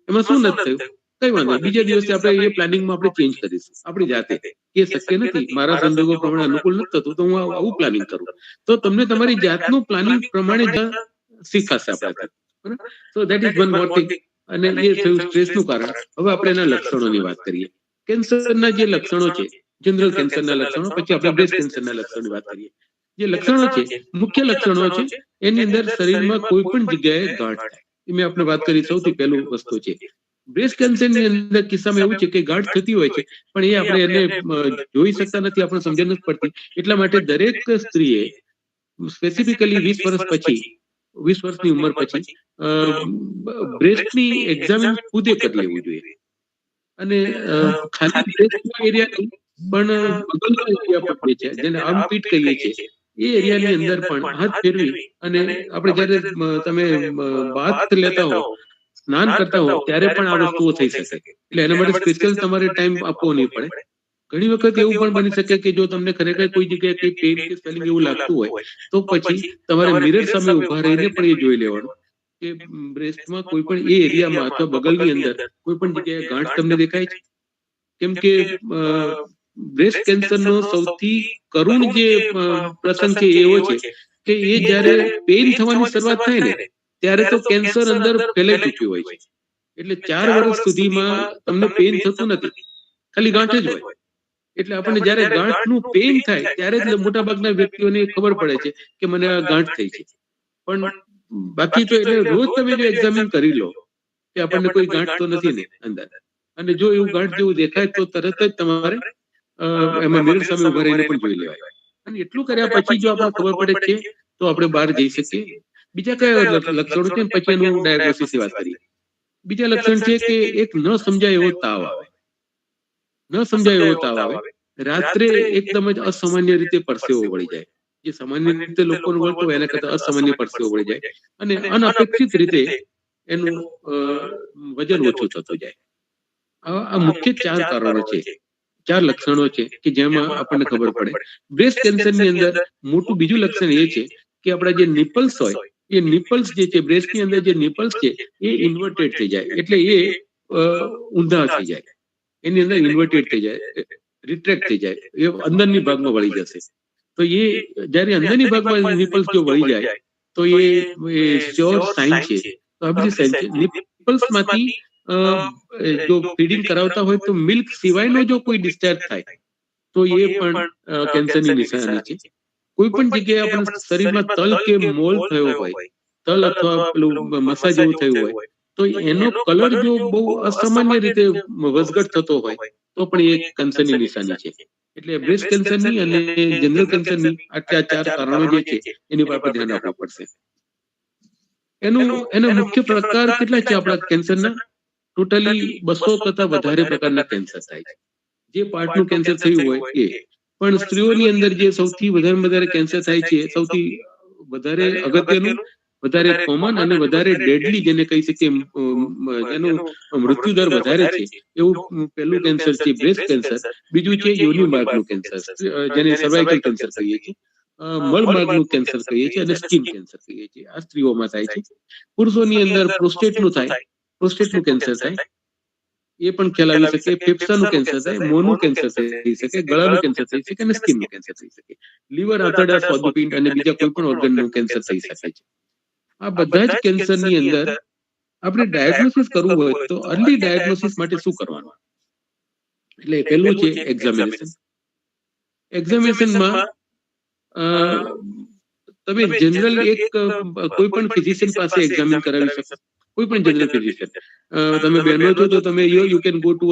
એમાં શું નથી થયું, કઈ વાંધો નહીં. બીજા દિવસે આપણે એ પ્લાનિંગમાં આપણે ચેન્જ કરીશું આપણી જાતે. એ શક્ય નથી, મારા સંજોગો પ્રમાણે અનુકૂળ નથી થતું, તો હું આવું પ્લાનિંગ કરું. તો તમને તમારી જાતનું પ્લાનિંગ પ્રમાણે જ શીખાશે આપણાથી. બરાબર? So that is one more thing. અને એ થયું સ્ટ્રેસનું કારણ. હવે આપણે એના લક્ષણોની વાત કરીએ. કેન્સરના જે લક્ષણો છે, જનરલ કેન્સરના લક્ષણો, પછી આપણે બ્રેસ્ટ કેન્સરના લક્ષણોની વાત કરીએ. જે લક્ષણો છે, મુખ્ય લક્ષણો છે, એની અંદર શરીરમાં કોઈ પણ જગ્યાએ ગાંઠ થાય. એ મેં આપણે વાત કરી, સૌથી પહેલું વસ્તુ છે. બ્રેસ્ટ કેન્સરની અંદર કિસ્સામાં એવું છે કે ગાંઠ થતી હોય છે, પણ એ આપણે એને જોઈ શકતા નથી, આપણે સમજણ નથી પડતી. એટલા માટે દરેક સ્ત્રીએ સ્પેસિફિકલી 20 વર્ષ પછી, 20 વર્ષની ઉંમર પછી બ્રેસ્ટની એક્ઝામિન ખુદે કરી લેવું જોઈએ. અને ખાલી બ્રેસ્ટનો એરિયા નહીં, પણ બગલનો એરિયા પણ છે, જેને આર્મપીટ કહીએ છીએ, એ એરિયાની અંદર પણ હાથ ફેરવી અને આપણે જ્યારે તમે બાથ લેતા હો, સ્નાન કરતા હો, ત્યારે પણ આ વસ્તુઓ થઈ શકે. એટલે એના માટે સ્પેશિયલ તમારે ટાઈમ આપવો નહીં પડે. ઘણી વખત એવું પણ બની શકે કે જો તમને ખરેખર કોઈ જગ્યાએ કઈ પેઇન કે સ્વેલિંગ એવું લાગતું હોય તો પછી તમારે મિરર સામે ઉભા રહીને પણ એ જોઈ લેવાનું કે બ્રેસ્ટમાં કોઈ પણ એ એરિયામાં અથવા બગલની અંદર કોઈ પણ જગ્યાએ ગાંઠ તમને દેખાય છે. કેમ કે બ્રેસ્ટ કેન્સરનો સૌથી કરુણ જે પ્રસંગ છે એવો છે કે એ જ્યારે પેઇન થવાની શરૂઆત થાય ને ત્યારે તો કેન્સર અંદર ફેલાઈ ચૂક્યું હોય છે. એટલે 4 વર્ષ સુધીમાં તમને પેઇન થતું નથી, ખાલી ગાંઠ જ હોય. એટલે આપણને જ્યારે ગાંઠનું પેઇન થાય ત્યારે જ મોટાભાગના વ્યક્તિઓને ખબર પડે છે કે મને આ ગાંઠ થઈ છે. પણ બાકી તો એટલે રોજ તમે જો એક્ઝામિન કરી લો કે આપણને કોઈ ગાંઠ તો નથી ને અંદર, અને જો એવું ગાંઠ જેવું દેખાય તો તરત જ તમારે એમાં મિરર સામે ઉભા રહીને પણ જોઈ લેવાય. અને એટલું કર્યા પછી જો આપણને ખબર પડે છે તો આપણે બહાર જઈ શકીએ. બીજા કયા લક્ષણો છે પછી એનું ડાયગ્નોસિસની વાત કરીએ. બીજા લક્ષણ છે કે એક ન સમજાય એવો તાવ આવે. ન સમજાય એવો તાવ આવે. રાત્રે એકદમ જ અસામાન્ય રીતે પરસેવો વળી જાય. જે સામાન્ય રીતે લોકોને વળતો હોય એના કરતા અસામાન્ય પરસેવો વળી જાય અને અનઅપેક્ષિત રીતે એનું વજન ઓછું થતું જાય. આ મુખ્ય 4 કારણો છે, 4 લક્ષણો છે કે જેમાં આપણને ખબર પડે. બ્રેસ્ટ કેન્સરની અંદર મોટું બીજું લક્ષણ એ છે કે આપણા જે નિપલ્સ હોય, એ નિપલ્સ જે છે, બ્રેસ્ટની અંદર જે નિપલ્સ છે એ ઇન્વર્ટેડ થઈ જાય. એટલે એ ઊંધા થઈ જાય, એની અંદર ઇન્વર્ટેડ થઈ જાય, રિટ્રેક્ટ થઈ જાય, એ અંદરની ભાગમાં વળી જશે. તો એ જ્યારે અંદરની ભાગમાં નિપલ્સ જો વળી જાય તો એ શ્યોર સાઇન છે. તો આ બધી સાઇન છે. નિપલ્સમાંથી જો ફીડિંગ કરાવતા હોય તો મિલ્ક સિવાયનો જો કોઈ ડિસ્ચાર્જ થાય તો એ પણ કેન્સરની નિશાની છે. કોઈ પણ જગ્યાએ આપણા શરીરમાં તલ કે મોલ થયો હોય, તલ અથવા પેલું મસા જેવું થયું હોય, તો એનો કલર જો બહુ અસામાન્ય રીતે વસગટ થતો હોય તો પણ એ કેન્સરની નિશાની છે. એટલે બ્રેસ્ટ કેન્સરની અને જનરલ કેન્સરની આ 4 કારણો જે છે એની પર ધ્યાન રાખવું પડશે. એનો મુખ્ય પ્રકાર કેટલા છે આપણા કેન્સરના? ટોટલી 200 કરતા વધારે પ્રકારના કેન્સર થાય છે. જે પાર્ટનું કેન્સર થયું હોય એ. પણ સ્ત્રીઓની અંદર જે સૌથી વધારે કેન્સર થાય છે, સૌથી વધારે અગત્યનું, વધારે કોમન અને વધારે ડેડલી જેને કહી શકીએ, જેનો મૃત્યુદર વધારે છે એવું પહેલું કેન્સર છે બ્રેસ્ટ કેન્સર. બીજું છે યોનિ માર્ગનું કેન્સર, જેને સર્વાઇકલ કેન્સર કહીએ છીએ. મળમાર્ગનું કેન્સર કહીએ છીએ અને સ્કિન કેન્સર કહીએ છીએ. આ સ્ત્રીઓમાં થાય છે. પુરુષોની અંદર પ્રોસ્ટેટનું થાય, પ્રોસ્ટેટનું કેન્સર થાય, એ પણ ખ્યાલ આવી શકે. ફેફસાનું કેન્સર થાય, મોંનું કેન્સર થઈ શકે, ગળાનું કેન્સર થઈ શકે અને સ્કિનનું કેન્સર થઈ શકે. લીવર, આંતરડા, સ્વાદુપિંડ અને બીજા કોઈ પણ ઓર્ગનનું કેન્સર થઈ શકે છે. આ બધા જ કેન્સરની અંદર આપણે ડાયગ્નોસિસ કરવું હોય તો અર્લી ડાયગ્નોસિસ માટે શું કરવાનું? એટલે પહેલું છે એક્ઝામિનેશન. એક્ઝામિનેશનમાં તમે જનરલ એક કોઈ પણ ફિઝિશિયન પાસે એક્ઝામિન કરાવી શકો. કોઈ પણ જનરલ ફિઝિશિયન. તમે બહેનો છો તો તમે you can go to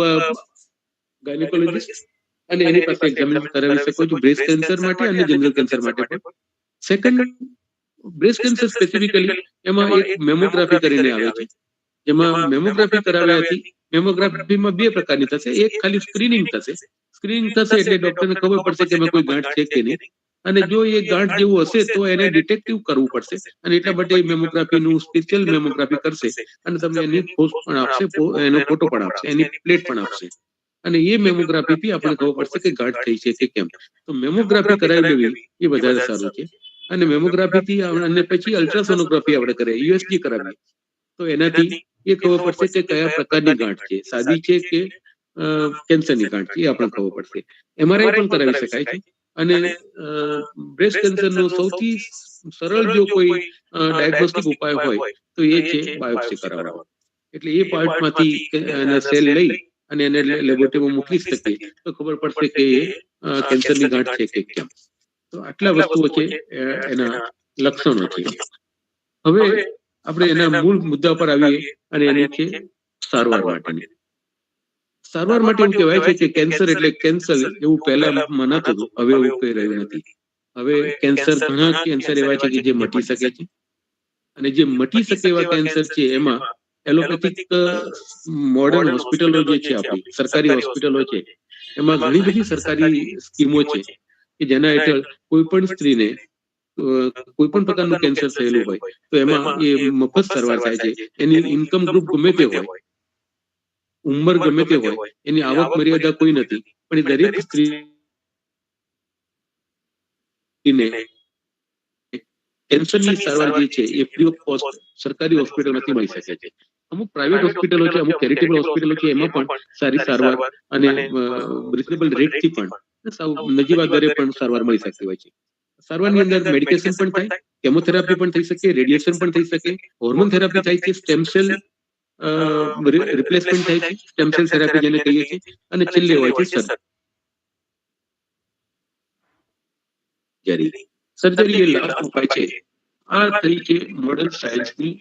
gynaecologist, અને એની પાસે એક્ઝામિન કરાવી શકો છો બ્રેસ્ટ કેન્સર માટે અને જનરલ કેન્સર માટે પણ. સેકન્ડ, બ્રેસ્ટ કેન્સર સ્પેસિફિકલી એમાં એક મેમોગ્રાફી કરીને આવે છે, જેમાં મેમોગ્રાફી કરાવ્યાથી મેમોગ્રાફીમાં બે પ્રકારની થશે. એક ખાલી સ્ક્રીનિંગ થશે. સ્ક્રીનિંગ થશે એટલે ડોક્ટરને ખબર પડશે કે એમાં કોઈ ગાંઠ છે કે નહીં, અને જો એ ગાંઠ જેવું હશે તો એને ડિટેક્ટિવ કરવું પડશે, અને એટલા માટે મેમોગ્રાફીનું સ્પેશિયલ મેમોગ્રાફી કરશે અને તમને એની પોસ્ટ પણ આપશે, એનો ફોટો પણ આપશે, એની પ્લેટ પણ આપશે, અને એ મેમોગ્રાફીથી આપણે ખબર પડશે કે ગાંઠ થઈ છે કે કેમ. તો મેમોગ્રાફી કરાવી લેવી એ વધારે સારું છે. અને મેમોગ્રાફીથી અને પછી અલ્ટ્રાસોનોગ્રાફી આપણે કરીએ, યુએસજી કરાવીએ, તો એનાથી એ ખબર પડશે કે કયા પ્રકારની ગાંઠ છે, સાદી છે કે કેન્સરની ગાંઠ છે, એ આપણે ખબર પડશે. એમઆરઆઈ પણ કરાવી શકાય છે. અને બ્રેસ્ટ કેન્સરનો સૌથી સરળ જો કોઈ ડાયગ્નોસ્ટિક ઉપાય હોય તો એ છે બાયોપ્સી કરાવવાનો. એટલે એ પાર્ટમાંથી એના સેલ લઈ અને એને લેબોરેટરીમાં મોકલી શકીએ તો ખબર પડશે કે એ કેન્સરની ગાંઠ છે કે કેમ. તો આટલા વસ્તુઓ છે, એના લક્ષણો છે. હવે આપણે એના મૂળ મુદ્દા પર આવીએ, અને એની છે સારવાર માટેની. સારવાર માટે એવું કહેવાય છે કે કેન્સર એટલે કેન્સર એવું પહેલા મનાતું હતું, હવે એવું કહી રહ્યું નથી. હવે કેન્સર, ઘણા કેન્સર એવા છે કે જે મટી શકે છે, અને જે મટી શકે એવા કેન્સર છે એમાં એલોપેથિક મોડર્ન હોસ્પિટલો જે છે, આપણી સરકારી હોસ્પિટલો છે, એમાં ઘણી બધી સરકારી સ્કીમો છે કે જેના હેઠળ કોઈ પણ સ્ત્રીને કોઈ પણ પ્રકારનું કેન્સર થયેલું હોય તો એમાં એ મફત સારવાર થાય છે. એની ઇન્કમ ગ્રુપ ગમે તે હોય, ઉંમર ગમે તે હોય, એની આવક મર્યાદા કોઈ નથી, પણ એ દરેક સ્ત્રીને કેન્સરની સારવાર જે છે એ ફ્રી ઓફ કોસ્ટ સરકારી હોસ્પિટલમાંથી મળી શકે છે. અમુક પ્રાઇવેટ હોસ્પિટલો છે, અમુક ચેરિટેબલ હોસ્પિટલો છે, એમાં પણ સારી સારવાર અને રિઝનેબલ રેટથી પણ નજીવા દરે પણ સારવાર મળી શકતી હોય છે. સારવારની અંદર મેડિકેશન પણ થાય, કેમોથેરાપી પણ થઈ શકે, રેડિયેશન પણ થઈ શકે, હોર્મોન થેરાપી થાય છે, સ્ટેમ સેલ રિપ્લેસમેન્ટ થાય છે, સ્ટેમ સેલ થેરાપી જેને કહીએ છીએ, અને છેલ્લે હોય છે સર્જરી. સર્જરી એ લાસ્ટ ઉપાય છે. આ થઈ છે મોડર્ન સાયન્સની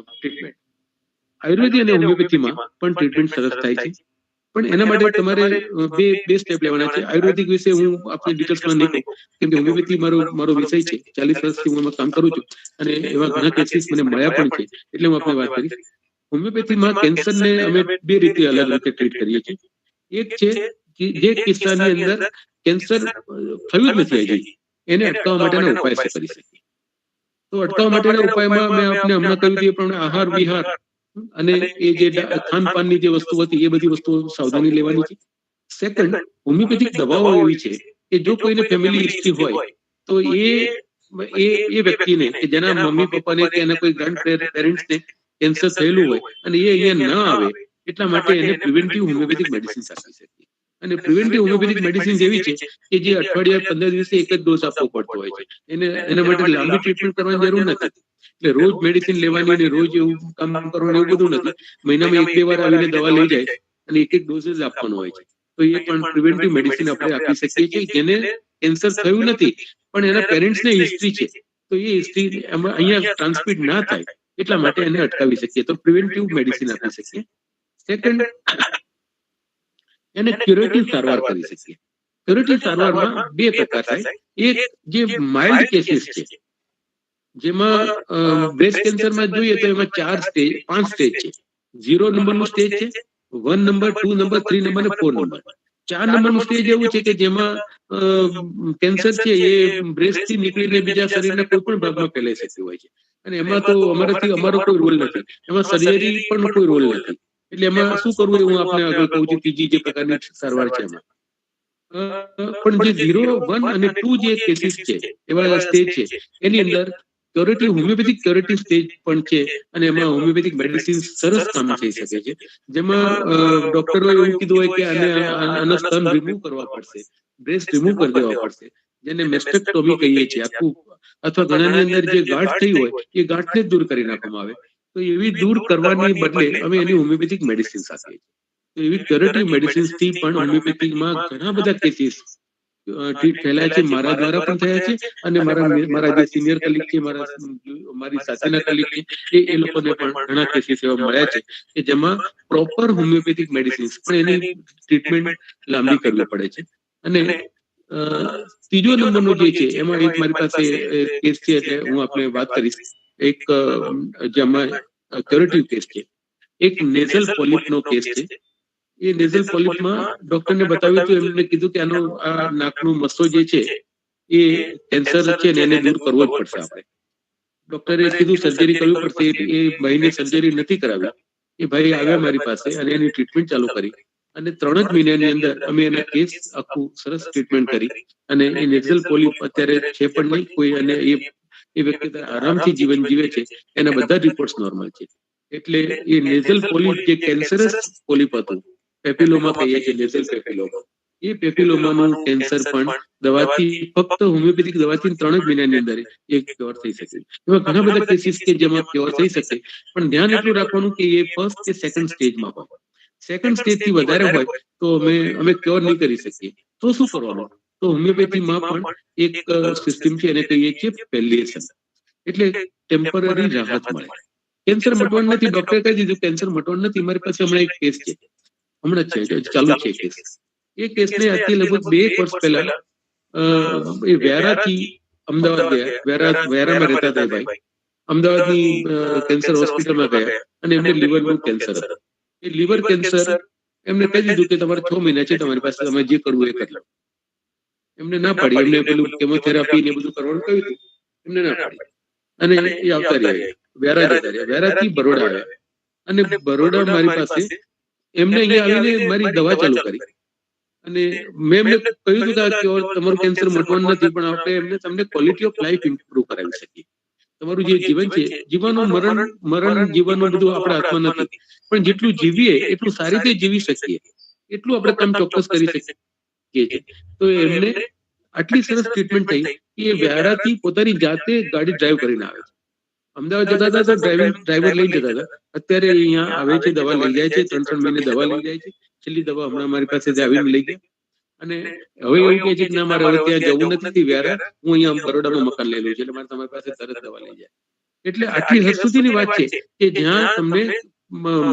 ટ્રીટમેન્ટ. આયુર્વેદ અને હોમિયોપેથીમાં પણ ટ્રીટમેન્ટ સરસ થાય છે, પણ એના માટે તમારે બે સ્ટેપ લેવાના છે. આયુર્વેદિક વિશે હું આપને ડિટેલ્સમાં નહીં કહું, કેમ કે હોમિયોપેથી મારો વિષય છે. 40 વર્ષથી હું એમાં કામ કરું છું, અને એવા ઘણા કેસીસ મને મળ્યા પણ છે, એટલે હું આપને વાત કરીશ. હોમિયોપેથીમાં કેન્સરને અમે બે રીતે અલગ રીતે ટ્રીટ કરીએ છીએ. એક છે જે કિસ્સાની અંદર કેન્સર થયું જ નથી હજી, એને અટકાવવા માટેના ઉપાય શું કરી શકીએ. તો અટકાવવા માટેના ઉપાયમાં મેં આપને હમણાં કહ્યું તે પ્રમાણે આહાર વિહાર અને એ જે ખાનપાનની જે વસ્તુ હતી એ બધી વસ્તુઓ સાવધાની લેવાની છે. સેકન્ડ, હોમિયોપેથિક દવાઓ એવી છે કે જો કોઈને ફેમિલી હિસ્ટ્રી હોય તો એ વ્યક્તિને કે જેના મમ્મી પપ્પાને કે એના કોઈ ગ્રાન્ડ પેરેન્ટ્સને કેન્સર થયેલું હોય અને એ અહીંયા ન આવે એટલા માટે એને પ્રિવેન્ટિવ હોમિયોપેથિક મેડિસિન્સ આપી શકીએ. અને પ્રિવેન્ટિવ હોમિયોપેથિક મેડિસિન એવી છે કે જે અઠવાડિયા 15 દિવસે એક જ ડોઝ આપવો પડતો હોય છે. એના માટે લાંબી ટ્રીટમેન્ટ કરવાની જરૂર નથી. એટલે રોજ મેડિસિન લેવાની અને રોજ એવું કામ કરવાનું એવું બધું નથી. મહિનામાં 1-2 વાર આવીને દવા લઈ જાય અને એક ડોઝ જ આપવાનો હોય છે. તો એ પણ પ્રિવેન્ટિવ મેડિસિન આપણે આપી શકીએ છીએ. જેને કેન્સર થયું નથી પણ એના પેરેન્ટ્સને હિસ્ટ્રી છે, તો એ હિસ્ટ્રી અહીંયા ટ્રાન્સમિટ ના થાય એટલા માટે એને અટકાવી શકીએ, તો પ્રિવેન્ટિવ મેડિસિન આપી શકીએ. સેકન્ડ, એને ક્યુરેટિવ સારવાર કરી શકીએ. ક્યુરેટિવ સારવારમાં બે પ્રકાર થાય. એક જે માઇલ્ડ કેસીસ છે, જેમાં બ્રેસ્ટ કેન્સરમાં જોઈએ તો એમાં 5 સ્ટેજ છે. 0 નંબરનું સ્ટેજ છે, 1 નંબર, 2 નંબર, 3 નંબર અને 4 નંબર. 4 નંબરનું સ્ટેજ એવું છે કે જેમાં કેન્સર છે એ બ્રેસ્ટથી નીકળીને બીજા શરીરના કોઈ પણ ભાગમાં ફેલાઈ શકતું હોય છે, અને એમાં તો અમારો કોઈ રોલ નથી, એમાં સર્જરી પણ કોઈ રોલ નથી. એટલે એમાં શું કરવું એ હું આપને આગળ કહું છું. ત્રીજી જે પ્રકારની સારવાર છે એમાં પણ જે 0, 1 અને 2 જે કેસીસ છે, એવા સ્ટેજ છે, એની અંદર ક્યુરેટિવ હોમિયોપેથિક ક્યુરેટિવ સ્ટેજ પણ છે, અને એમાં હોમિયોપેથિક મેડિસિન સરસ કામ થઈ શકે છે. જેમાં ડોક્ટરોએ એવું કીધું હોય કે આના સ્તન રિમૂવ કરવા પડશે, બ્રેસ્ટ રિમૂવ કરી દેવા પડશે, જેને મેસ્ટેક્ટોમી કહીએ છીએ આખું, અથવા ઘણાની અંદર જે ગાંઠ થઈ હોય એ ગાંઠને જ દૂર કરી નાખવામાં આવે. તો એવી દૂર કરવાની બદલે અમે એની હોમિયોપેથિક મેડિસિન આપીએ છીએ. તો એવી ક્યુરેટિવ મેડિસિન્સથી પણ હોમિયોપેથિકમાં ઘણા બધા કેસીસ થયેલા છે, મારા દ્વારા પણ થયા છે અને મારા જે સિનિયર કલીગ છે, મારી સાથેના કલીગ છે, એ લોકોને પણ ઘણા કેસીસ એવા મળ્યા છે કે જેમાં પ્રોપર હોમિયોપેથિક મેડિસિન્સ પણ એની ટ્રીટમેન્ટ લાંબી કરવી પડે છે. અને ત્રીજો નંબરનો જે છે એમાં એક મારી પાસે કેસ છે, એટલે હું આપને વાત કરીશ. એક જેમાં ક્યુરેટિવ કેસ છે, એક નેઝલ પોલિપનો કેસ છે. એ નેઝલ પોલિપમાં ડોક્ટરને બતાવ્યું હતું, એમને કીધું કે આનો આ નાકનો મસ્સો જે છે એ કેન્સર છે ને એને દૂર કરવો જ પડશે આપણે. ડોક્ટરે કીધું સર્જરી કરવી પડશે. એ ભાઈને સર્જરી નથી કરાવી. એ ભાઈ આવ્યા મારી પાસે અને એની ટ્રીટમેન્ટ ચાલુ કરી અને 3 જ મહિનાની અંદર અમે એના કેસ આખું સરસ ટ્રીટમેન્ટ કરી અને એ નેઝલ પોલિપ અત્યારે છે પણ નહીં કોઈ, અને એ વ્યક્તિ આરામથી જીવન જીવે છે. એના બધા જ રિપોર્ટ્સ નોર્મલ છે. એટલે એ નેઝલ પોલિપ જે કેન્સરસ પોલિપ હતું, પેપિલોમા કહીએ છીએ, નેઝલ પેપિલોમા, એ પેપિલોમાનું કેન્સર પણ દવાથી, ફક્ત હોમિયોપેથિક દવાથી 3 જ મહિનાની અંદર એ ક્યોર થઈ શકે. એવા ઘણા બધા કેસીસ કે જેમાં ક્યોર થઈ શકે, પણ ધ્યાન એટલું રાખવાનું કે એ ફર્સ્ટ કે સેકન્ડ સ્ટેજમાં હોય. સેકન્ડ સ્ટેજથી વધારે હોય તો અમે ક્યોર નહીં કરી શકીએ. તો શું કરવાનું? તો હોમિયોપેથીમાં પણ એક સિસ્ટમ છે, એને કહીએ છીએ પેલિએશન, એટલે ટેમ્પરરી રાહત મળે. કેન્સર મટવાનું નથી, ડોક્ટરે કહી દીધું કેન્સર મટવાનું નથી. મારી પાસે હમણાં એક કેસ છે, હમણાં છે ચાલુ છે કેસ. એ કેસને આજથી લગભગ 2 વર્ષ પહેલા એ વ્યારાથી અમદાવાદ ગયા. વ્યારામાં રહેતા હતા ભાઈ. અમદાવાદની કેન્સર હોસ્પિટલમાં ગયા અને એમને લીવરનું કેન્સર હતું. એ લીવર કેન્સર એમને કહી દીધું કે તમારે 6 મહિના છે તમારી પાસે, તમે જે કરવું એ કરી લો. એમને ના પાડી. એમને પેલું કેમોથેરાપી ને બધું કરવાનું કહ્યું હતું, એમને ના પાડી અને એ આવતા રહ્યા, વ્યારા જતા રહ્યા. વ્યારાથી બરોડા આવ્યા અને બરોડા મારી પાસે એમને અહીંયા આવીને મારી દવા ચાલુ કરી અને મેં એમને કહ્યું હતું કે તમારું કેન્સર મટવાનું નથી, પણ આપણે એમને તમને ક્વોલિટી ઓફ લાઈફ ઇમ્પ્રુવ કરાવી શકીએ. તમારું જે જીવન છે, જીવવાનું મરણ જીવવાનું બધું આપણા હાથમાં નથી, પણ જેટલું જીવીએ એટલું સારી રીતે જીવી શકીએ એટલું આપણે કામ ચોક્કસ કરી શકીએ છીએ. તો એમને આટલી સરસ ટ્રીટમેન્ટ થઈ કે એ વ્યારાથી પોતાની જાતે ગાડી ડ્રાઈવ કરીને આવે છે. અમદાવાદ જતા હતા તો ડ્રાઈવર લઈને જતા હતા. અત્યારે અહીંયા આવે છે, દવા લઈ જાય છે, 3 મહિને દવા લઈ જાય છે. છેલ્લી દવા હમણાં મારી પાસે આવીને લઈ ગયા અને હવે એવું કહે છે કે ના, મારે હવે ત્યાં જવું નથી વ્યારા, હું અહીંયા બરોડામાં મકાન લઈ લઉં છું, એટલે મારે તમારી પાસે તરત દવા લઈ જાય. એટલે આટલી હદ સુધીની વાત છે કે જ્યાં તમને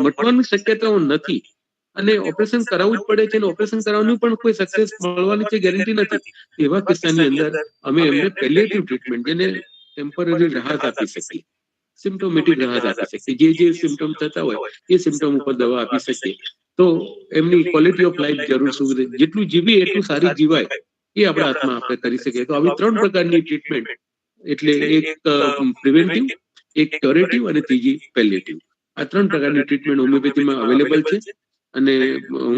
મટવાની શક્યતાઓ નથી અને ઓપરેશન કરાવવું જ પડે છે, અને ઓપરેશન કરાવવાનું પણ કોઈ સક્સેસ મળવાની છે ગેરંટી નથી. એવા કિસ્સાની અંદર અમે એમને પેલિએટિવ ટ્રીટમેન્ટ, જેને ટેમ્પરરી રાહત આપી શકીએ, સિમ્પ્ટોમેટિક રાહત આપી શકીએ, જે સિમ્પ્ટમ થતા હોય એ સિમ્પ્ટમ ઉપર દવા આપી શકીએ. તો એમની ક્વોલિટી ઓફ લાઈફ જરૂર સુધરે. જેટલું જીવીએ એટલું સારી જીવાય એ આપણા હાથમાં આપણે કરી શકીએ. તો આવી 3 પ્રકારની ટ્રીટમેન્ટ, એટલે એક પ્રિવેન્ટિવ, એક ક્યોરેટિવ અને ત્રીજી પેલિએટિવ. આ 3 પ્રકારની ટ્રીટમેન્ટ હોમિયોપેથીમાં અવેલેબલ છે. અને હું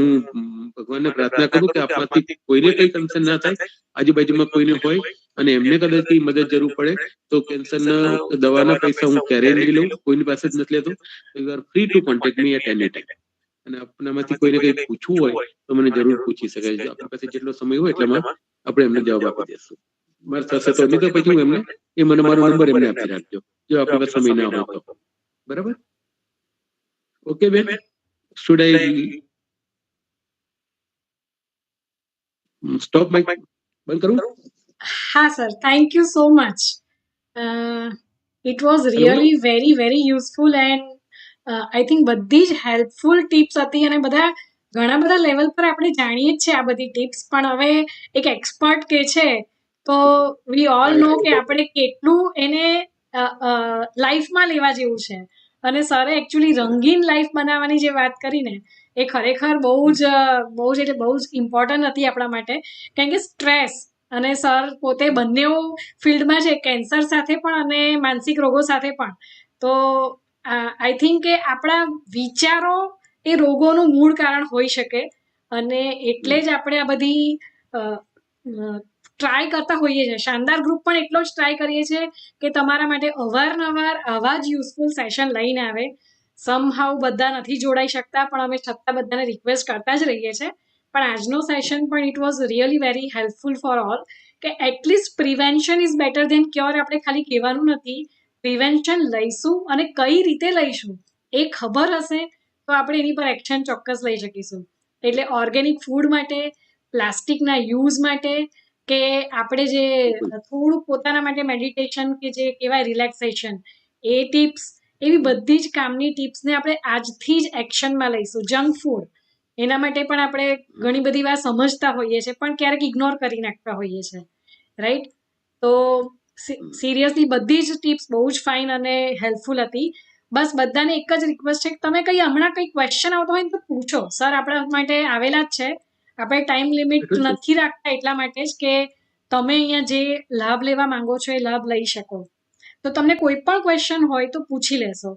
ભગવાનને પ્રાર્થના કરું કે આપણાથી કોઈને કઈ કન્સર્ન ના થાય, આજુબાજુમાં કોઈને હોય અને એમને કદાચ કઈ મદદ જરૂર પડે તો કેન્સરના દવાના પૈસા હું ક્યારેય નહીં લઉં, કોઈની પાસે જ નથી લેતો. You are free to contact me at any time. અને આપણામાંથી કોઈને કઈ પૂછવું હોય તો મને જરૂર પૂછી શકાય છે. આપણી પાસે જેટલો સમય હોય એટલામાં આપણે એમને જવાબ આપી દઈશું. મારે થશે તો, નહીં તો પછી હું એમને મને મારો નંબર એમને આપી રાખજો, જો આપણી પાસે સમય ના હોય તો. બરાબર? ઓકે બેન, શુડ આઈ સ્ટોપ માઇક? બંધ કરું? હા sir, thank you so much. It was really very useful and I think બધી જ હેલ્પફુલ ટિપ્સ હતી અને ઘણા બધા લેવલ પર આપણે જાણીએ જ છે આ બધી ટિપ્સ, પણ હવે એક એક્સપર્ટ કે છે તો વી ઓલ નો કે આપણે કેટલું એને લાઈફમાં લેવા જેવું છે. અને સરે એકચ્યુઅલી રંગીન લાઈફ બનાવવાની જે વાત કરીને એ ખરેખર બહુ જ ઇમ્પોર્ટન્ટ હતી આપણા માટે, કારણ કે સ્ટ્રેસ, અને સર પોતે બંને ફિલ્ડમાં છે, કેન્સર સાથે પણ અને માનસિક રોગો સાથે પણ. તો આઈ થિંક કે આપણા વિચારો એ રોગોનું મૂળ કારણ હોઈ શકે, અને એટલે જ આપણે આ બધી ટ્રાય કરતા હોઈએ છીએ. શાનદાર ગ્રુપ પણ એટલો જ ટ્રાય કરીએ છીએ કે તમારા માટે અવારનવાર આવા જ યુઝફુલ સેશન લઈને આવે. સમહાઉ બધા નથી જોડાઈ શકતા, પણ અમે છતાં બધાને રિક્વેસ્ટ કરતા જ રહીએ છીએ. પણ આજનો સેશન પણ it was really very helpful for all, કે at least prevention is better than cure. આપણે ખાલી કહેવાનું નથી, પ્રિવેન્શન લઈશું અને કઈ રીતે લઈશું એ ખબર હશે તો આપણે એની પર એક્શન ચોક્કસ લઈ શકીશું. એટલે ઓર્ગેનિક ફૂડ માટે, પ્લાસ્ટિકના યુઝ માટે, કે આપણે જે થોડું પોતાના માટે મેડિટેશન કે જે કહેવાય રિલેક્સેશન, એ ટિપ્સ, એવી બધી જ કામની ટિપ્સને આપણે આજથી જ એક્શનમાં લઈશું. જંક ફૂડ, એના માટે પણ આપણે ઘણી બધી વાર સમજતા હોઈએ છીએ પણ ક્યારેક ઇગ્નોર કરી નાખતા હોઈએ છીએ, રાઈટ? તો સિરિયસલી બધી જ ટિપ્સ બહુ જ ફાઇન અને હેલ્પફુલ હતી. બસ બધાને એક જ રિક્વેસ્ટ છે કે તમે હમણાં કંઈ ક્વેશ્ચન આવતો હોય ને તો પૂછો. સર આપણા માટે આવેલા જ છે. આપણે ટાઈમ લિમિટ નથી રાખતા એટલા માટે જ કે તમે અહીંયા જે લાભ લેવા માંગો છો એ લાભ લઈ શકો. તો તમને કોઈ પણ ક્વેશ્ચન હોય તો પૂછી લેશો.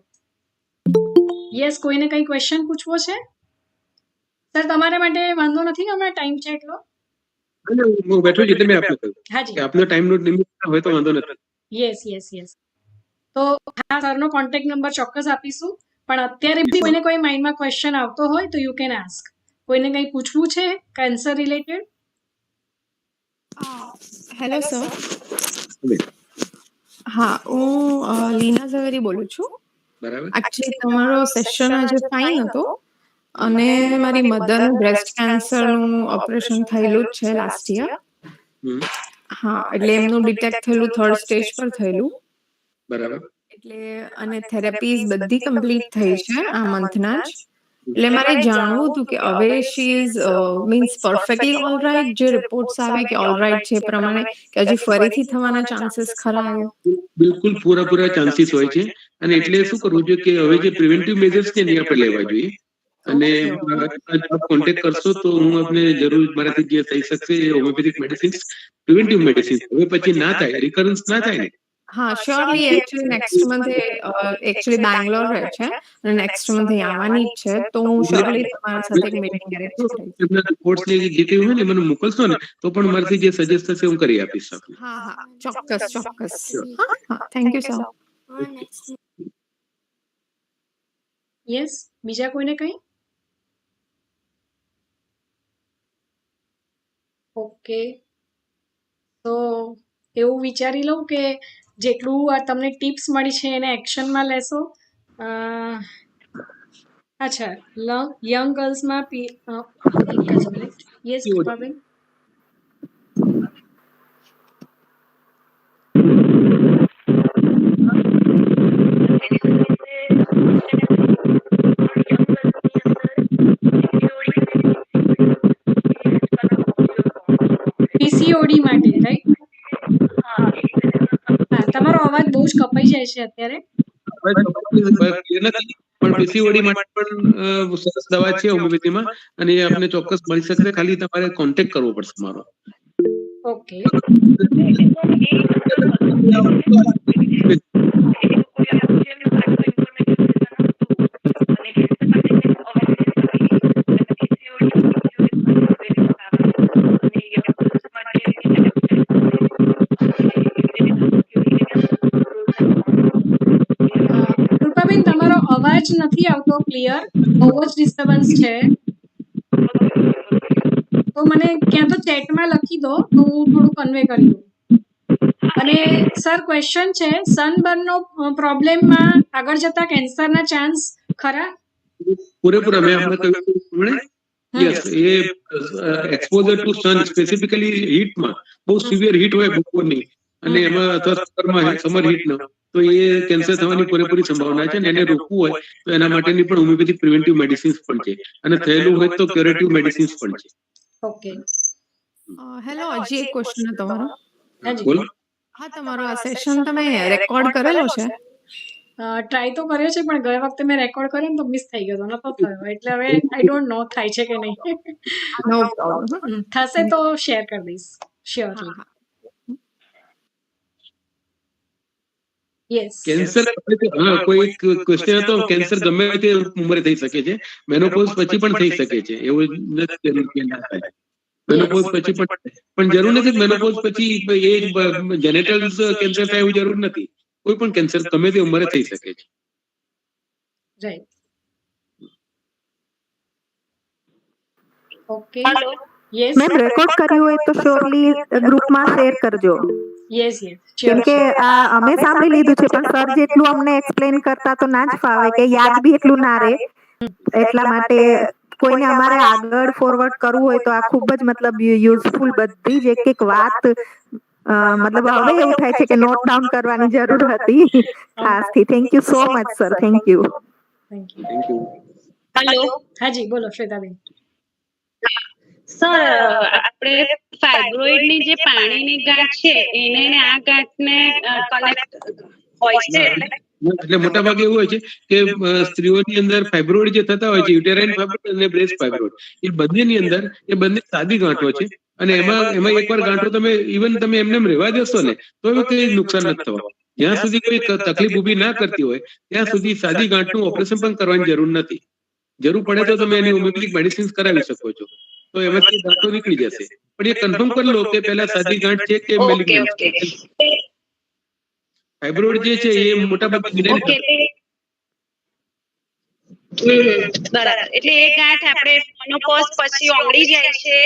યસ, કોઈને કંઈ ક્વેશ્ચન પૂછવો છે? સર તમારા માટે વાંધો નથી, હમણાં ટાઈમ છે એટલો? હું બેઠો છું એટલે મેં આપને કહ્યું હાજી, કે આપનો ટાઈમનો લિમિટ હોય તો વાંધો નથી. Yes yes yes. તો હા, સરનો કોન્ટેક્ટ નંબર ચોક્કસ આપીશું. પણ અત્યારે બી કોઈને કોઈ માઇન્ડમાં ક્વેશ્ચન આવતો હોય તો યુ કેન આસ્ક. કોઈને કંઈ પૂછવું છે કેન્સર રિલેટેડ? Hello sir. હા, હું લીના ઝવેરી બોલું છું. બરાબર. એકચ્યુઅલી તમારો સેશન આજે ફાઇન હતો અને મારી મધરનું બ્રેસ્ટ કેન્સરનું ઓપરેશન થયેલું જ છે લાસ્ટ યર. હા, એટલે એમનું ડિટેક્ટ થયેલું 3rd સ્ટેજ પર થયેલું. બરાબર. એટલે અને થેરેપીઝ બધી કમ્પ્લીટ થઈ છે આ મંથના જ. એટલે મારે જાણવું હતું કે હવે she is means perfectly alright, જે રિપોર્ટ્સ આવે કે ઓલરાઇટ છે એ પ્રમાણે, કે હજી ફરીથી થવાના ચાન્સીસ ખરા એવું? બિલકુલ પૂરા ચાન્સીસ હોય છે. અને એટલે શું કરવું જોઈએ કે હવે જે પ્રિવેન્ટિવ મેજર્સ છે એ આપણે લેવા જોઈએ. અને આપ કોન્ટેક્ટ કરશો તો હું આપને જરૂર મારાથી જે થઈ શકશે એ હોમિયોપેથિક મેડિસિન્સ, પ્રિવેન્ટિવ મેડિસિન્સ, હવે પછી ના થાય, રિકરન્સ ના થાય ને. હા, શ્યોરલી. એકચ્યુઅલી નેક્સ્ટ મંથે એકચ્યુઅલી બેંગ્લોર રહે છે અને નેક્સ્ટ મંથે આવવાની જ છે, તો હું શ્યોરલી તમારા સાથે એક મીટિંગ અરેન્જ કરીશ. એમના રિપોર્ટ્સની જે ડિટેલ હોય ને મને મોકલશો ને તો પણ મારાથી જે સજેસ્ટ થશે હું કરી આપીશ આપને. હા હા, ચોક્કસ ચોક્કસ. હા હા, થેન્ક યુ સર. યસ, બીજા કોઈને કંઈ? ઓકે, તો એવું વિચારી લઉં કે જેટલું આ તમને ટિપ્સ મળી છે એને એક્શનમાં લેશો. અચ્છા, યંગ ગર્લ્સમાં એક જ મિનિટ. યસ કૃપાબેન. પીસીઓડી માટે, રાઈટ? હા, તમારો અવાજ બહુ જ કપાઈ જાય છે અત્યારે. પણ પીસીઓડી માટે પણ સરસ દવા છે હોમિયોપેથીમાં અને એ આપને ચોક્કસ મળી શકશે. ખાલી તમારે કોન્ટેક્ટ કરવો પડશે મારો. ઓકે. કૃપાબેન, તમારો અવાજ નથી આવતો ક્લિયર, બહુ જ ડિસ્ટર્બન્સ છે. તો મને ક્યાં તો ચેટમાં લખી દો તો હું થોડું કન્વે કરી દઉં. અને સર ક્વેશ્ચન છે, સનબર્નનો પ્રોબ્લેમમાં આગળ જતા કેન્સરના ચાન્સ ખરા? પૂરેપૂરા મેં આપણે કહ્યું પ્રમાણે યસ, એ એક્સપોઝર ટુ સન, સ્પેસિફિકલી હીટમાં, બહુ સિવિયર હીટ હોય બપોરની અને એમાં અથવા સમર હીટનો, તો એ કેન્સર થવાની પૂરેપૂરી સંભાવના છે. અને એને રોકવું હોય તો એના માટેની પણ હોમિયોપેથિક પ્રિવેન્ટિવ મેડિસિન્સ પણ છે અને થયેલું હોય તો ક્યુરેટિવ મેડિસિન્સ પણ છે. ઓકે. હેલો, હજી એક ક્વેશ્ચન હતો તમારો. બોલો. હા, તમારો આ સેશન તમે રેકોર્ડ કરેલો છે? ટ્રાય તો કર્યો છે પણ ગયા વખતે મેં રેકોર્ડ કર્યો ને તો મિસ થઈ ગયો, નતો થયો. એટલે હવે આઈ ડોન્ટ નો થાય છે કે નહીં. નો પ્રોબ્લેમ. થશે તો શેર કરી દઈશ શ્યોરલી. યસ. કેન્સર કોઈ ક્વેશ્ચન હતો, કેન્સર ગમે તે ઉંમરે થઈ શકે છે, મેનોપોઝ પછી પણ થઈ શકે છે, એવું નથી કે ના થાય. મેનોપોઝ પછી પણ જરૂર નથી મેનોપોઝ પછી એ જેનેટલ કેન્સર થાય એવું જરૂર નથી. કોઈ પણ કેન્સર ગમે તે ઉંમરે થઈ શકે છે. Right. Okay. Yes. Ma'am, record કર્યું હોય તો શ્યોરલી ગ્રુપમાં શેર કરજો. યસ યસ, કેમ કે આ અમે સાંભળી લીધું છે પણ સર જેટલું અમને એક્સપ્લેન કરતા તો ના જ ફાવે, કે યાદ બી એટલું ના રહે. એટલા માટે કોઈને અમારે આગળ ફોરવર્ડ કરવું હોય તો આ ખૂબ જ મતલબ યુઝફુલ બધી જ એક વાત મતલબ હવે એવું થાય છે કે નોટ ડાઉન કરવાની જરૂર હતી ખાસથી. Thank you so much sir. Thank you. Thank you. Hello હાજી બોલો શ્વેતાબેન. સર, આપણે ફાઇબ્રોઇડ ની જે પાણીની ગાંઠ છે એને ને આ ગાંઠને કનેક્ટ હોય છે એટલે મોટા ભાગે એવું હોય છે કે સ્ત્રીઓની અંદર ફાઇબ્રોઇડ જે થતા હોય છે, યુટેરાઇન ફાઇબ્રોઇડ અને બ્રેસ્ટ ફાઇબ્રોઇડ, એ બંનેની અંદર એ બંને સાદી ગાંઠો છે. અને એમાં એકવાર ગાંઠો તમે તમે એમને રહેવા દેશો ને તો એ કઈ નુકસાન નથી થવાનું. જ્યાં સુધી કોઈ તકલીફ ઊભી ના કરતી હોય ત્યાં સુધી સાદી ગાંઠનું ઓપરેશન પણ કરવાની જરૂર નથી. જરૂર પડે તો તમે એની હોમિયોપેથિક મેડિસિન્સ કરાવી શકો છો, તો એમાંથી ગાંઠો નીકળી જશે. પણ એ કન્ફર્મ કરી લો કે પહેલા સાદી ગાંઠ છે કે મેલિગ્નન્ટ છે. ફાઇબ્રોઇડ જે છે એ મોટાભાગે બરાબર. એટલે એ ગાંઠ આપણે મેનોપોઝ પછી ઓગળી જાય છે,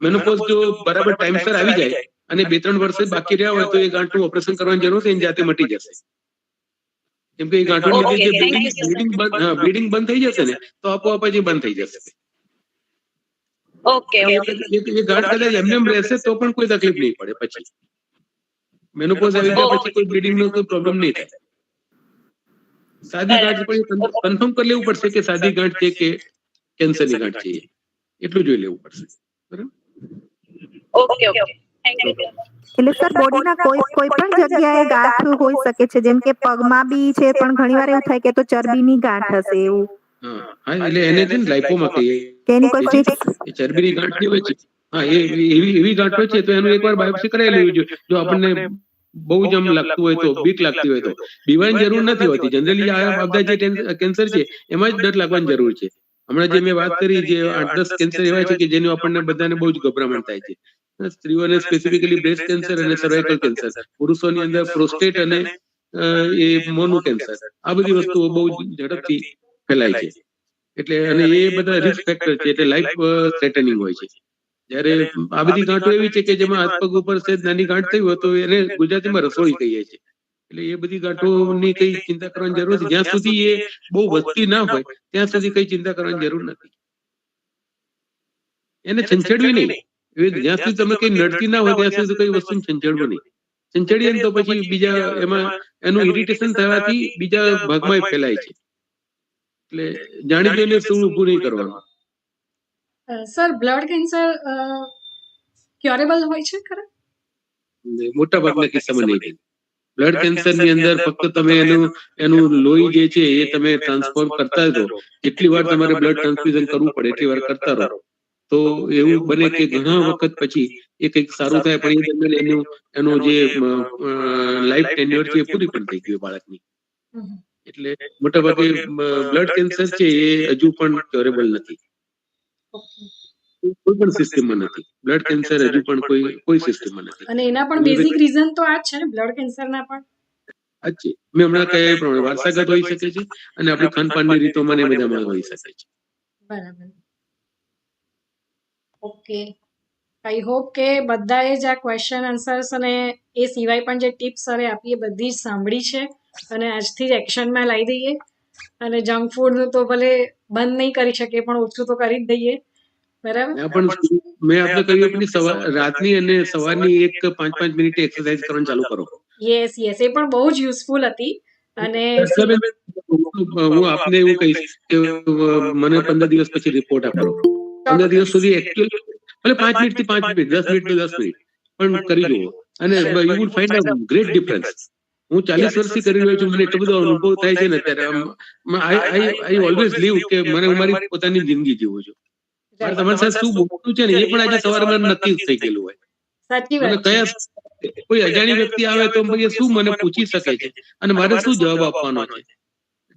મેનોપોઝ જો બરાબર ટાઈમસર આવી જાય અને 2-3 વર્ષ બાકી રહ્યા હોય તો એ ગાંઠનું ઓપરેશન કરવાની જરૂર છે, એની જાતે મટી જશે. કેમ કે એ ગાંઠોની લીધે બ્લીડિંગ બંધ થઈ જશે ને તો આપોઆપ જ બંધ થઈ જશે. એ ગાંઠ કદાચ એમને રહેશે તો પણ કોઈ તકલીફ નહીં પડે. પછી મેનોપોઝ આવી ગયા પછી કોઈ બ્લીડિંગ નો કોઈ પ્રોબ્લેમ નહીં થાય. સાદી ગાંઠ પણ કન્ફર્મ કરી લેવું પડશે કે સાદી ગાંઠ છે કે કેન્સરની ગાંઠ છે, એટલું જોઈ લેવું પડશે. બરાબર. એટલે સર બોડીના કોઈ પણ જગ્યાએ ગાંઠ હોઈ શકે છે, જેમ કે પગમાં બી છે, પણ ઘણીવાર એવું થાય કે તો ચરબીની ગાંઠ હશે એવું. હા, એટલે એને છે ને લાઇપોમા કહીએ. કે એની કોઈ ફિક્સ એ ચરબીની ગાંઠ હોય છે. હા, એવી ગાંઠો છે તો એનું એકવાર બાયોપ્સી કરાવી લેવી જોઈએ. જો આપણને બહુ જ આમ લાગતું હોય તો, બીક લાગતી હોય તો બીવાની જરૂર નથી હોતી. જનરલી આ બધા જે કેન્સર છે એમાં જ ડર લાગવાની જરૂર છે. હમણાં જે મેં વાત કરી, જે 8-10 કેન્સર એવા છે કે જેનું આપણને બધાને બહુ જ ગભરામણ થાય છે. સ્ત્રીઓને સ્પેસિફિકલી બ્રેસ્ટ કેન્સર અને સર્વાઇકલ કેન્સર, પુરુષોની અંદર પ્રોસ્ટેટ અને એ મોનું કેન્સર, આ બધી વસ્તુઓ બહુ ઝડપથી ફેલાય છે. એટલે અને એ બધા રિસ્ક ફેક્ટર છે, એટલે લાઈફ થ્રેટનિંગ હોય છે. જ્યારે આ બધી ગાંઠો એવી છે કે જેમાં હાથ પગ ઉપર છે નાની ગાંઠ થઈ હોય તો એને ગુજરાતીમાં રસોળી કહીએ છીએ. એટલે એ બધી ગાંઠોની કઈ ચિંતા કરવાની જરૂર નથી. જ્યાં સુધી એ બહુ વધતી ના હોય ત્યાં સુધી કઈ ચિંતા કરવાની જરૂર નથી. એને છંછેડવી નહીં. જ્યાં સુધી તમે કઈ નડતી ના હોય ત્યાં સુધી કઈ વસ્તુ છંછેડવું નહીં. છંછેડીએ ને તો પછી બીજા એમાં એનું ઇરિટેશન થવાથી બીજા ભાગમાં ફેલાય છે. એટલે જાણી જોઈને શું ઊભું નહીં કરવાનું. સર, બ્લડ કેન્સર ક્યોરેબલ હોય છે ખરા? મોટા ભાગના કિસ્સામાં નહીં. બ્લડ કેન્સરની અંદર ફક્ત તમે એનું લોહી જે છે એ તમે ટ્રાન્સફોર્મ કરતા રહો. જેટલી વાર તમારે બ્લડ ટ્રાન્સફ્યુઝન કરવું પડે એટલી વાર કરતા રહો તો એવું બને કે ઘણા વખત પછી એ કંઈક સારું થાય, પણ એ દરમિયાન એનું જે લાઈફ ટેન્યુઅર છે એ પૂરી પણ થઈ ગયું બાળકની. એટલે મોટાભાગે બ્લડ કેન્સર છે એ હજુ પણ ક્યોરેબલ નથી. કોઈ પણ સિસ્ટમમાં નથી. બ્લડ કેન્સર હજુ પણ કોઈ સિસ્ટમમાં નથી. અને એના પણ બેઝિક રીઝન તો આ જ છે ને, બ્લડ કેન્સરના પણ અચ્છા, મેં હમણાં કહ્યા એ પ્રમાણે વારસાગત હોઈ શકે છે અને આપણી ખાનપાનની રીતોમાં ને બધામાં હોઈ શકે છે. બરાબર. ઓકે, આઈ હોપ કે બધાએ જ આ ક્વેશ્ચન આન્સર્સ અને એ સિવાય પણ જે ટિપ્સ સરે આપી એ બધી જ સાંભળી છે અને આજથી જ એક્શનમાં લાવી દઈએ. અને જંક ફૂડનું તો ભલે બંધ નહીં કરી શકીએ પણ ઓછું તો કરી જ દઈએ. બરાબર. પણ મેં આપણે કહ્યું કે રાતની અને સવારની 5-5 મિનિટે એક્સરસાઇઝ કરવાનું ચાલુ કરો. યસ, એ પણ બહુ જ યુઝફુલ હતી. અને હું આપને એવું કહીશ કે મને 15 દિવસ પછી રિપોર્ટ આપો. 15 દિવસ સુધી એકચ્યુઅલી ભલે 5 મિનિટથી 5 મિનિટ, 10 મિનિટથી 10 મિનિટ પણ કરી જુઓ અને you will find a great difference. હું 40 વર્ષથી કરી રહ્યો છું, મને એટલો બધો અનુભવ થાય છે ને અત્યારે. આઈ ઓલવેઝ લીવ કે મને મારી પોતાની જિંદગી જીવું છું. તમારી સાથે શું બોલતું છે ને એ પણ આજે સવારમાં નક્કી થઈ ગયેલું હોય. સાચી મને વાત. કયા કોઈ અજાણી વ્યક્તિ આવે તો શું મને પૂછી શકે છે અને મારે શું જવાબ આપવાનો છે.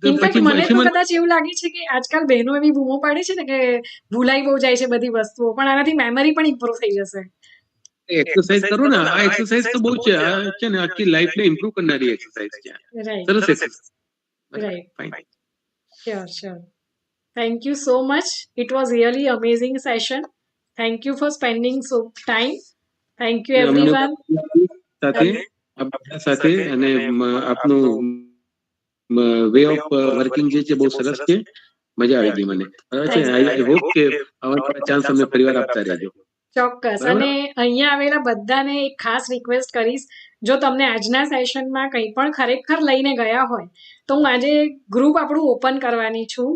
ઇનફેક્ટ મને તો કદાચ એવું લાગે છે કે આજકાલ બહેનો એવી બૂમો પાડે છે ને કે ભૂલાઈ બહુ જાય છે બધી વસ્તુઓ, પણ આનાથી મેમરી પણ ઇમ્પ્રુવ થઈ જશે. એક્સરસાઇઝ કરો ને, આ એક્સરસાઇઝ તો બહુ છે. આ છે ને આખી લાઈફને ઇમ્પ્રુવ કરનારી એક્સરસાઇઝ છે. સરસ exercise. Right. Sure. Thank you so much. It was really amazing session. Thank you for spending so time. Thank you everyone. સાથે અને આપનું વે ઓફ વર્કિંગ જે છે બહુ સરસ છે, મજા આવી ગઈ મને. બરાબર છે. આઈ હોપ કે આવા ચાન્સ અમને ફરીવાર આપતા રહેજો. ચોક્કસ. બરાબર. અને અહીંયા આવેલા બધાને એક ખાસ રિક્વેસ્ટ કરીશ, જો તમને આજના સેશનમાં કંઈ પણ ખરેખર લઈને ગયા હોય તો હું આજે ગ્રુપ આપણું ઓપન કરવાની છું,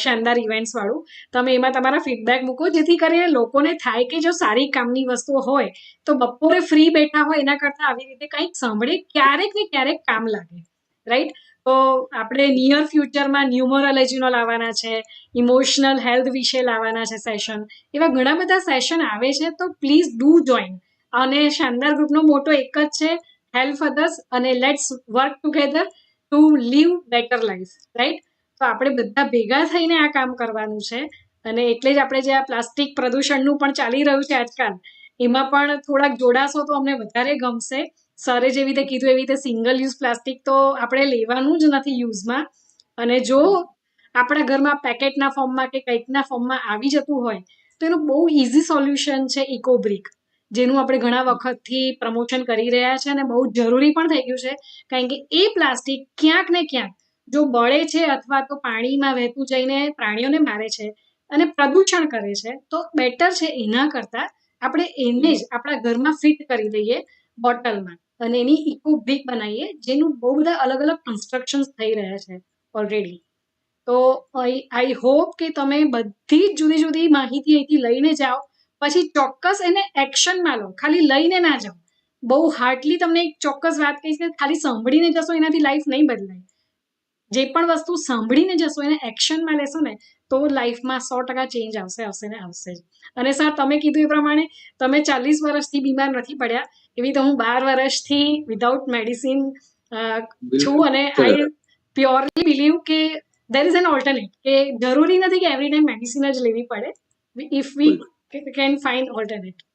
શાનદાર ઇવેન્ટ્સ વાળું. તમે એમાં તમારા ફીડબેક મૂકો, જેથી કરીને લોકોને થાય કે જો સારી કામની વસ્તુઓ હોય તો બપોરે ફ્રી બેઠા હોય એના કરતાં આવી રીતે કંઈક સાંભળે, ક્યારેક ને ક્યારેક કામ લાગે, રાઈટ? તો આપણે નિયર ફ્યુચરમાં ન્યુમરોલોજીનો લાવવાના છે, ઇમોશનલ હેલ્થ વિશે લાવવાના છે સેશન. એવા ઘણા બધા સેશન આવે છે, તો પ્લીઝ ડુ જોઈન. અને શાનદાર ગ્રુપનો મોટો એક જ છે, હેલ્પ અધર્સ અને let's work together to live better life, right? તો આપણે બધા ભેગા થઈને આ કામ કરવાનું છે. અને એટલે જ આપણે જે આ પ્લાસ્ટિક પ્રદૂષણનું પણ ચાલી રહ્યું છે આજકાલ, એમાં પણ થોડાક જોડાશો તો અમને વધારે ગમશે. સરે જેવી રીતે કીધું એવી રીતે સિંગલ યુઝ પ્લાસ્ટિક તો આપણે લેવાનું જ નથી યુઝમાં. અને જો આપણા ઘરમાં પેકેટના ફોર્મમાં કે કંઈકના ફોર્મમાં આવી જતું હોય તો એનું બહુ ઇઝી સોલ્યુશન છે ઇકોબ્રિક, જેનું આપણે ઘણા વખતથી પ્રમોશન કરી રહ્યા છે અને બહુ જરૂરી પણ થઈ ગયું છે. કારણ કે એ પ્લાસ્ટિક ક્યાંક ને ક્યાંક જો બળે છે અથવા તો પાણીમાં વહેતું જઈને પ્રાણીઓને મારે છે અને પ્રદૂષણ કરે છે, તો બેટર છે એના કરતાં આપણે એને જ આપણા ઘરમાં ફિટ કરી દઈએ બોટલમાં અને એની ઇકોબ્રિક બનાવીએ, જેનું બહુ બધા અલગ અલગ કન્સ્ટ્રક્શન્સ થઈ રહ્યા છે ઓલરેડી. તો આઈ હોપ કે તમે બધી જ જુદી જુદી માહિતી અહીંથી લઈને જાઓ, પછી ચોક્કસ એને એક્શનમાં લો, ખાલી લઈને ના જાઓ. બહુ હાર્ડલી તમને એક ચોક્કસ વાત કહીશ કે ખાલી સાંભળીને જશો એનાથી લાઈફ નહીં બદલાય. જે પણ વસ્તુ સાંભળીને જશો એને એક્શનમાં લેશો ને તો લાઈફમાં 100% ચેન્જ આવશે ને આવશે જ. અને સર તમે કીધું એ પ્રમાણે તમે 40 વર્ષથી બીમાર નથી પડ્યા, એવી તો હું 12 વર્ષથી વિધાઉટ મેડિસિન છું. અને આઈ પ્યોરલી બિલીવ કે there is an alternate, કે જરૂરી નથી કે એવરી ટાઈમ મેડિસિન જ લેવી પડે, if we can find alternate,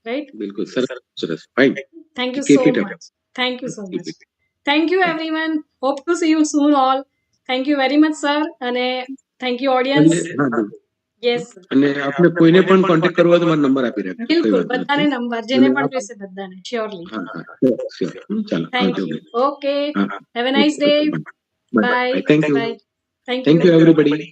right? બિલકુલ સરસ. Fine. Thank you Keep so it up. Much. Thank you so much. Thank you everyone. Hope to see you soon all. Thank you very much sir, અને thank you audience. Yes અને આપણે કોઈને પણ contact કરવો હોય તો મારો number આપી રાખજો. બિલકુલ, બધાને નંબર જેને પણ જોઈશે બધાને શ્યોરલી. ચાલો. Thank you. Okay, have a nice day. Bye. Thank you. Bye. Thank thank you. You everybody.